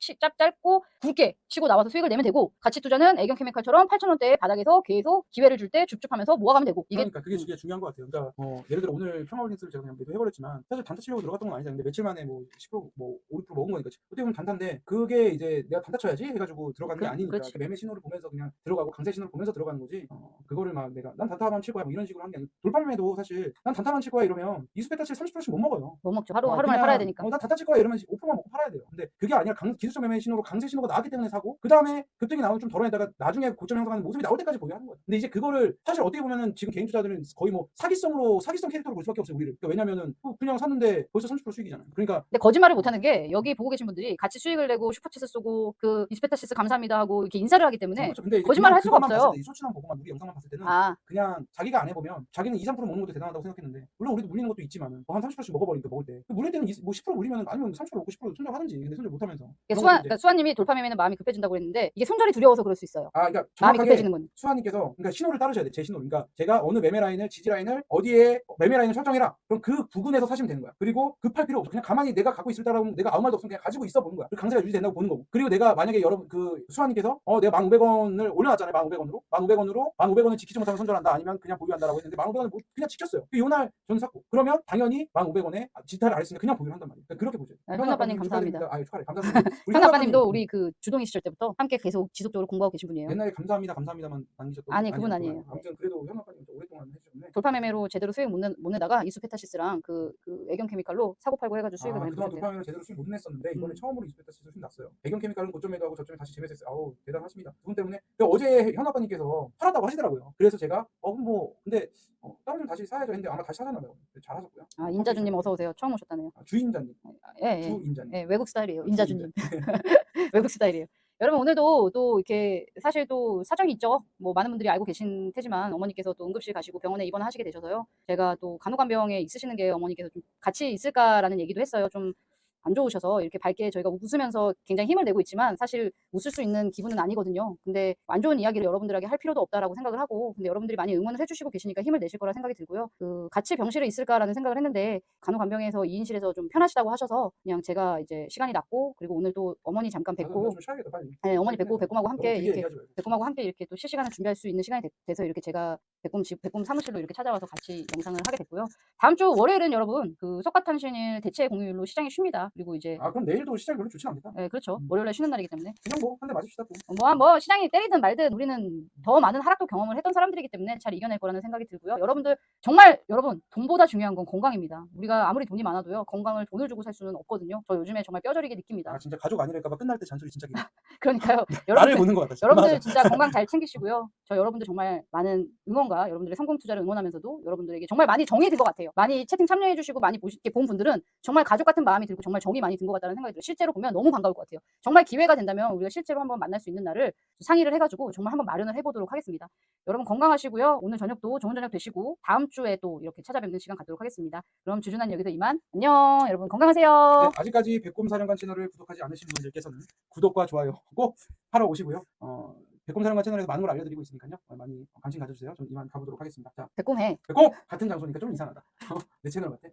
굵게 치고 나와서 수익을 내면 되고 가치 투자는 애경케미칼처럼 8,000원대의 바닥에서 계속 기회를 줄 때 줍줍하면서 모아가면 되고 이게 그러니까 그게 되게 중요한 것 같아요. 그러니까 예를 들어 오늘 평화올린스를 제가 그냥 매도해버렸지만 사실 단타 치려고 들어갔던 건 아니잖아요. 근데 며칠 만에 뭐 10%, 뭐 5% 먹은 거니까 어떻게 보면 단타인데 그게 이제 내가 단타 쳐야지 해가지고 들어가는 게 아니니까 그렇지. 매매 신호를 보면서 그냥 들어가고 강세 신호를 보면서 들어가는 거지. 그거를 막 내가 난 단타만 칠 거야 뭐 이런 식으로 한 게 아니고 돌파 매매도 사실 난 단타만 칠 거야 이러면 이수페타칠 30%씩 못 먹어요. 못 먹죠. 하루 만에 팔아야 되니까. 나 단타 칠 거야 이러면 5%만 먹고 팔아야 돼요. 근데 그게 아니라 기술적 매매 신호로 강세 신호가 나왔기 때문에 사고 그 다음에 급등이 나오면 좀 덜어내다가 나중에 고점 형성하는 모습이 나올 때까지 보유하는 거예요. 근데 이제 그거를 사실 어떻게 보면은 지금 개인 투자들은 거의 뭐 사기성 캐릭터로 볼 수밖에 없어요 우리를. 그러니까 왜냐면은 그냥 샀는데 벌써 30% 수익이잖아요. 그러니까 근데 거짓말을 못하는 게 여기 보고 계신 분들이 같이 수익을 내고 슈퍼챗을 쏘고 그 이스페타시스 감사합니다 하고 이렇게 인사를 하기 때문에 그렇죠. 근데 거짓말을 할 수가 그것만 없어요. 봤을 때 이 수치만 보고만 우리 영상만 봤을 때는 아, 그냥 자기가 안 해보면 자기는 2, 3% 먹는 것도 대단하다고 생각했는데 물론 우리도 물리는 것도 있지만은 한 30%씩 먹어버리니까 먹을 때 물릴 때는 뭐 10% 물리면 아니면 30% 먹고 10% 손절하든지 근데 손절 못하면서 그러니까 수아님이 돌파 매매는 마음이 급해진다고 했는데 이게 손절이 두려워서 그럴 수 있어요. 그러니까 마음이 정확하게 급해지는 건. 수아님께서 그러니까 신호를 따르셔야 돼. 제 신호. 그러니까 제가 어느 매매 라인을 지지 라인을 어디에 매매 라인을 설정해라. 그럼 그 부근에서 사시면 되는 거야. 그리고 급할 필요 없어. 그냥 가만히 내가 갖고 있을 때라면 내가 아무 말도 없으면 그냥 가지고 있어 보는 거야. 그리고 강세가 유지된다고 보는 거고. 그리고 내가 만약에 여러분 그 수아님께서 내가 1,500원을 올려놨잖아요. 1,500원을 지키지 못하면 손절한다. 아니면 그냥 보유한다라고 했는데 1,500원을 그냥 지켰어요. 요날 저는 샀고. 그러면 당연히 1,500원에 지타를 안 했으니까 그냥 보유를 한단 말이에요. 그러니까 그렇게 보죠. 현아빠님 감사합니다. 축하드립니다. 감사합니다. 현아빠님도 우리 그 주동이 시절 때부터 함께 계속 지속적으로 공부하고 계신 분이에요. 옛날에 감사합니다만 남기셨던 아니 그분 아니에요. 아무튼 그래도 현아빠님 오랫동안 해주셨네. 돌파 매매로 제대로 수익 못 내다가 이수페타시스랑 그 애경케미칼로 사고 팔고 해가지고 수익을 많이 그동안 보셨대요. 돌파 매매를 제대로 수익 못 냈었는데 이번에 처음으로 이수페타시스 수익 났어요. 애경케미칼은 고점 매도하고 저점에 다시 재매수했어요. 아우 대단하십니다. 그분 때문에 어제 현아빠님께서 팔았다고 하시더라고요. 그래서 제가 근데 다른 좀 다시 사야죠 했는데 아마 다시 사셨나 봐요. 잘하셨고요. 인자주님 어서 오세요. 처음 오셨다네요. 주인자님. 예. 주인자님. 예, 외국 스타일이에요. 인자주님. 외국 스타일이에요. 여러분 오늘도 또 이렇게 사실 또 사정이 있죠. 뭐 많은 분들이 알고 계신 테지만 어머니께서 또 응급실 가시고 병원에 입원하시게 되셔서요. 제가 또 간호간병에 있으시는 게 어머니께서 좀 같이 있을까라는 얘기도 했어요. 좀 안 좋으셔서 이렇게 밝게 저희가 웃으면서 굉장히 힘을 내고 있지만 사실 웃을 수 있는 기분은 아니거든요. 근데 안 좋은 이야기를 여러분들에게 할 필요도 없다라고 생각을 하고 근데 여러분들이 많이 응원을 해주시고 계시니까 힘을 내실 거라 생각이 들고요. 같이 병실에 있을까라는 생각을 했는데 간호간병에서 2인실에서 좀 편하시다고 하셔서 그냥 제가 이제 시간이 났고 그리고 오늘 또 어머니 잠깐 뵙고 좀 쉬어야겠다 빨리. 네, 어머니 백곰하고 함께 이렇게 얘기하지 말고. 백곰하고 함께 이렇게 또 실시간을 준비할 수 있는 시간이 돼서 이렇게 제가 백곰 사무실로 이렇게 찾아와서 같이 영상을 하게 됐고요. 다음 주 월요일은 여러분 그 석가탄신일 대체 공휴일로 시장이 쉽니다. 그리고 이제 그럼 내일도 시장이 별로 좋지 않겠다. 네, 그렇죠. 월요일에 쉬는 날이기 때문에 그냥 뭐 한 대 맞읍시다 또. 뭐 시장이 때리든 말든 우리는 더 많은 하락도 경험을 했던 사람들이기 때문에 잘 이겨낼 거라는 생각이 들고요. 여러분들 정말 여러분 돈보다 중요한 건 건강입니다. 우리가 아무리 돈이 많아도요 건강을 돈을 주고 살 수는 없거든요. 저 요즘에 정말 뼈저리게 느낍니다. 진짜 가족 아니랄까봐 끝날 때 잔소리 진짜 길어. 그러니까요. 나를 보는 것 같아. 여러분들 진짜 건강 잘 챙기시고요. 저 여러분들 정말 많은 응원과 여러분들의 성공 투자를 응원하면서도 여러분들에게 정말 많이 정이 든 것 같아요. 많이 채팅 참여해 주시고 많이 이렇게 본 분들은 정말 가족 같은 마음이 들고 정말 정이 많이 든 것 같다는 생각이 들어요. 실제로 보면 너무 반가울 것 같아요. 정말 기회가 된다면 우리가 실제로 한번 만날 수 있는 날을 상의를 해가지고 정말 한번 마련을 해보도록 하겠습니다. 여러분 건강하시고요. 오늘 저녁도 좋은 저녁 되시고 다음 주에 또 이렇게 찾아뵙는 시간 갖도록 하겠습니다. 그럼 주준한 여기서 이만 안녕. 여러분 건강하세요. 네, 아직까지 백곰사령관 채널을 구독하지 않으신 분들께서는 구독과 좋아요 꼭 하러 오시고요. 백곰사령관 채널에서 많은 걸 알려드리고 있으니까요. 많이 관심 가져주세요. 좀 이만 가보도록 하겠습니다. 자, 백곰 해. 백곰 같은 장소니까 좀 이상하다. 내 채널 같아.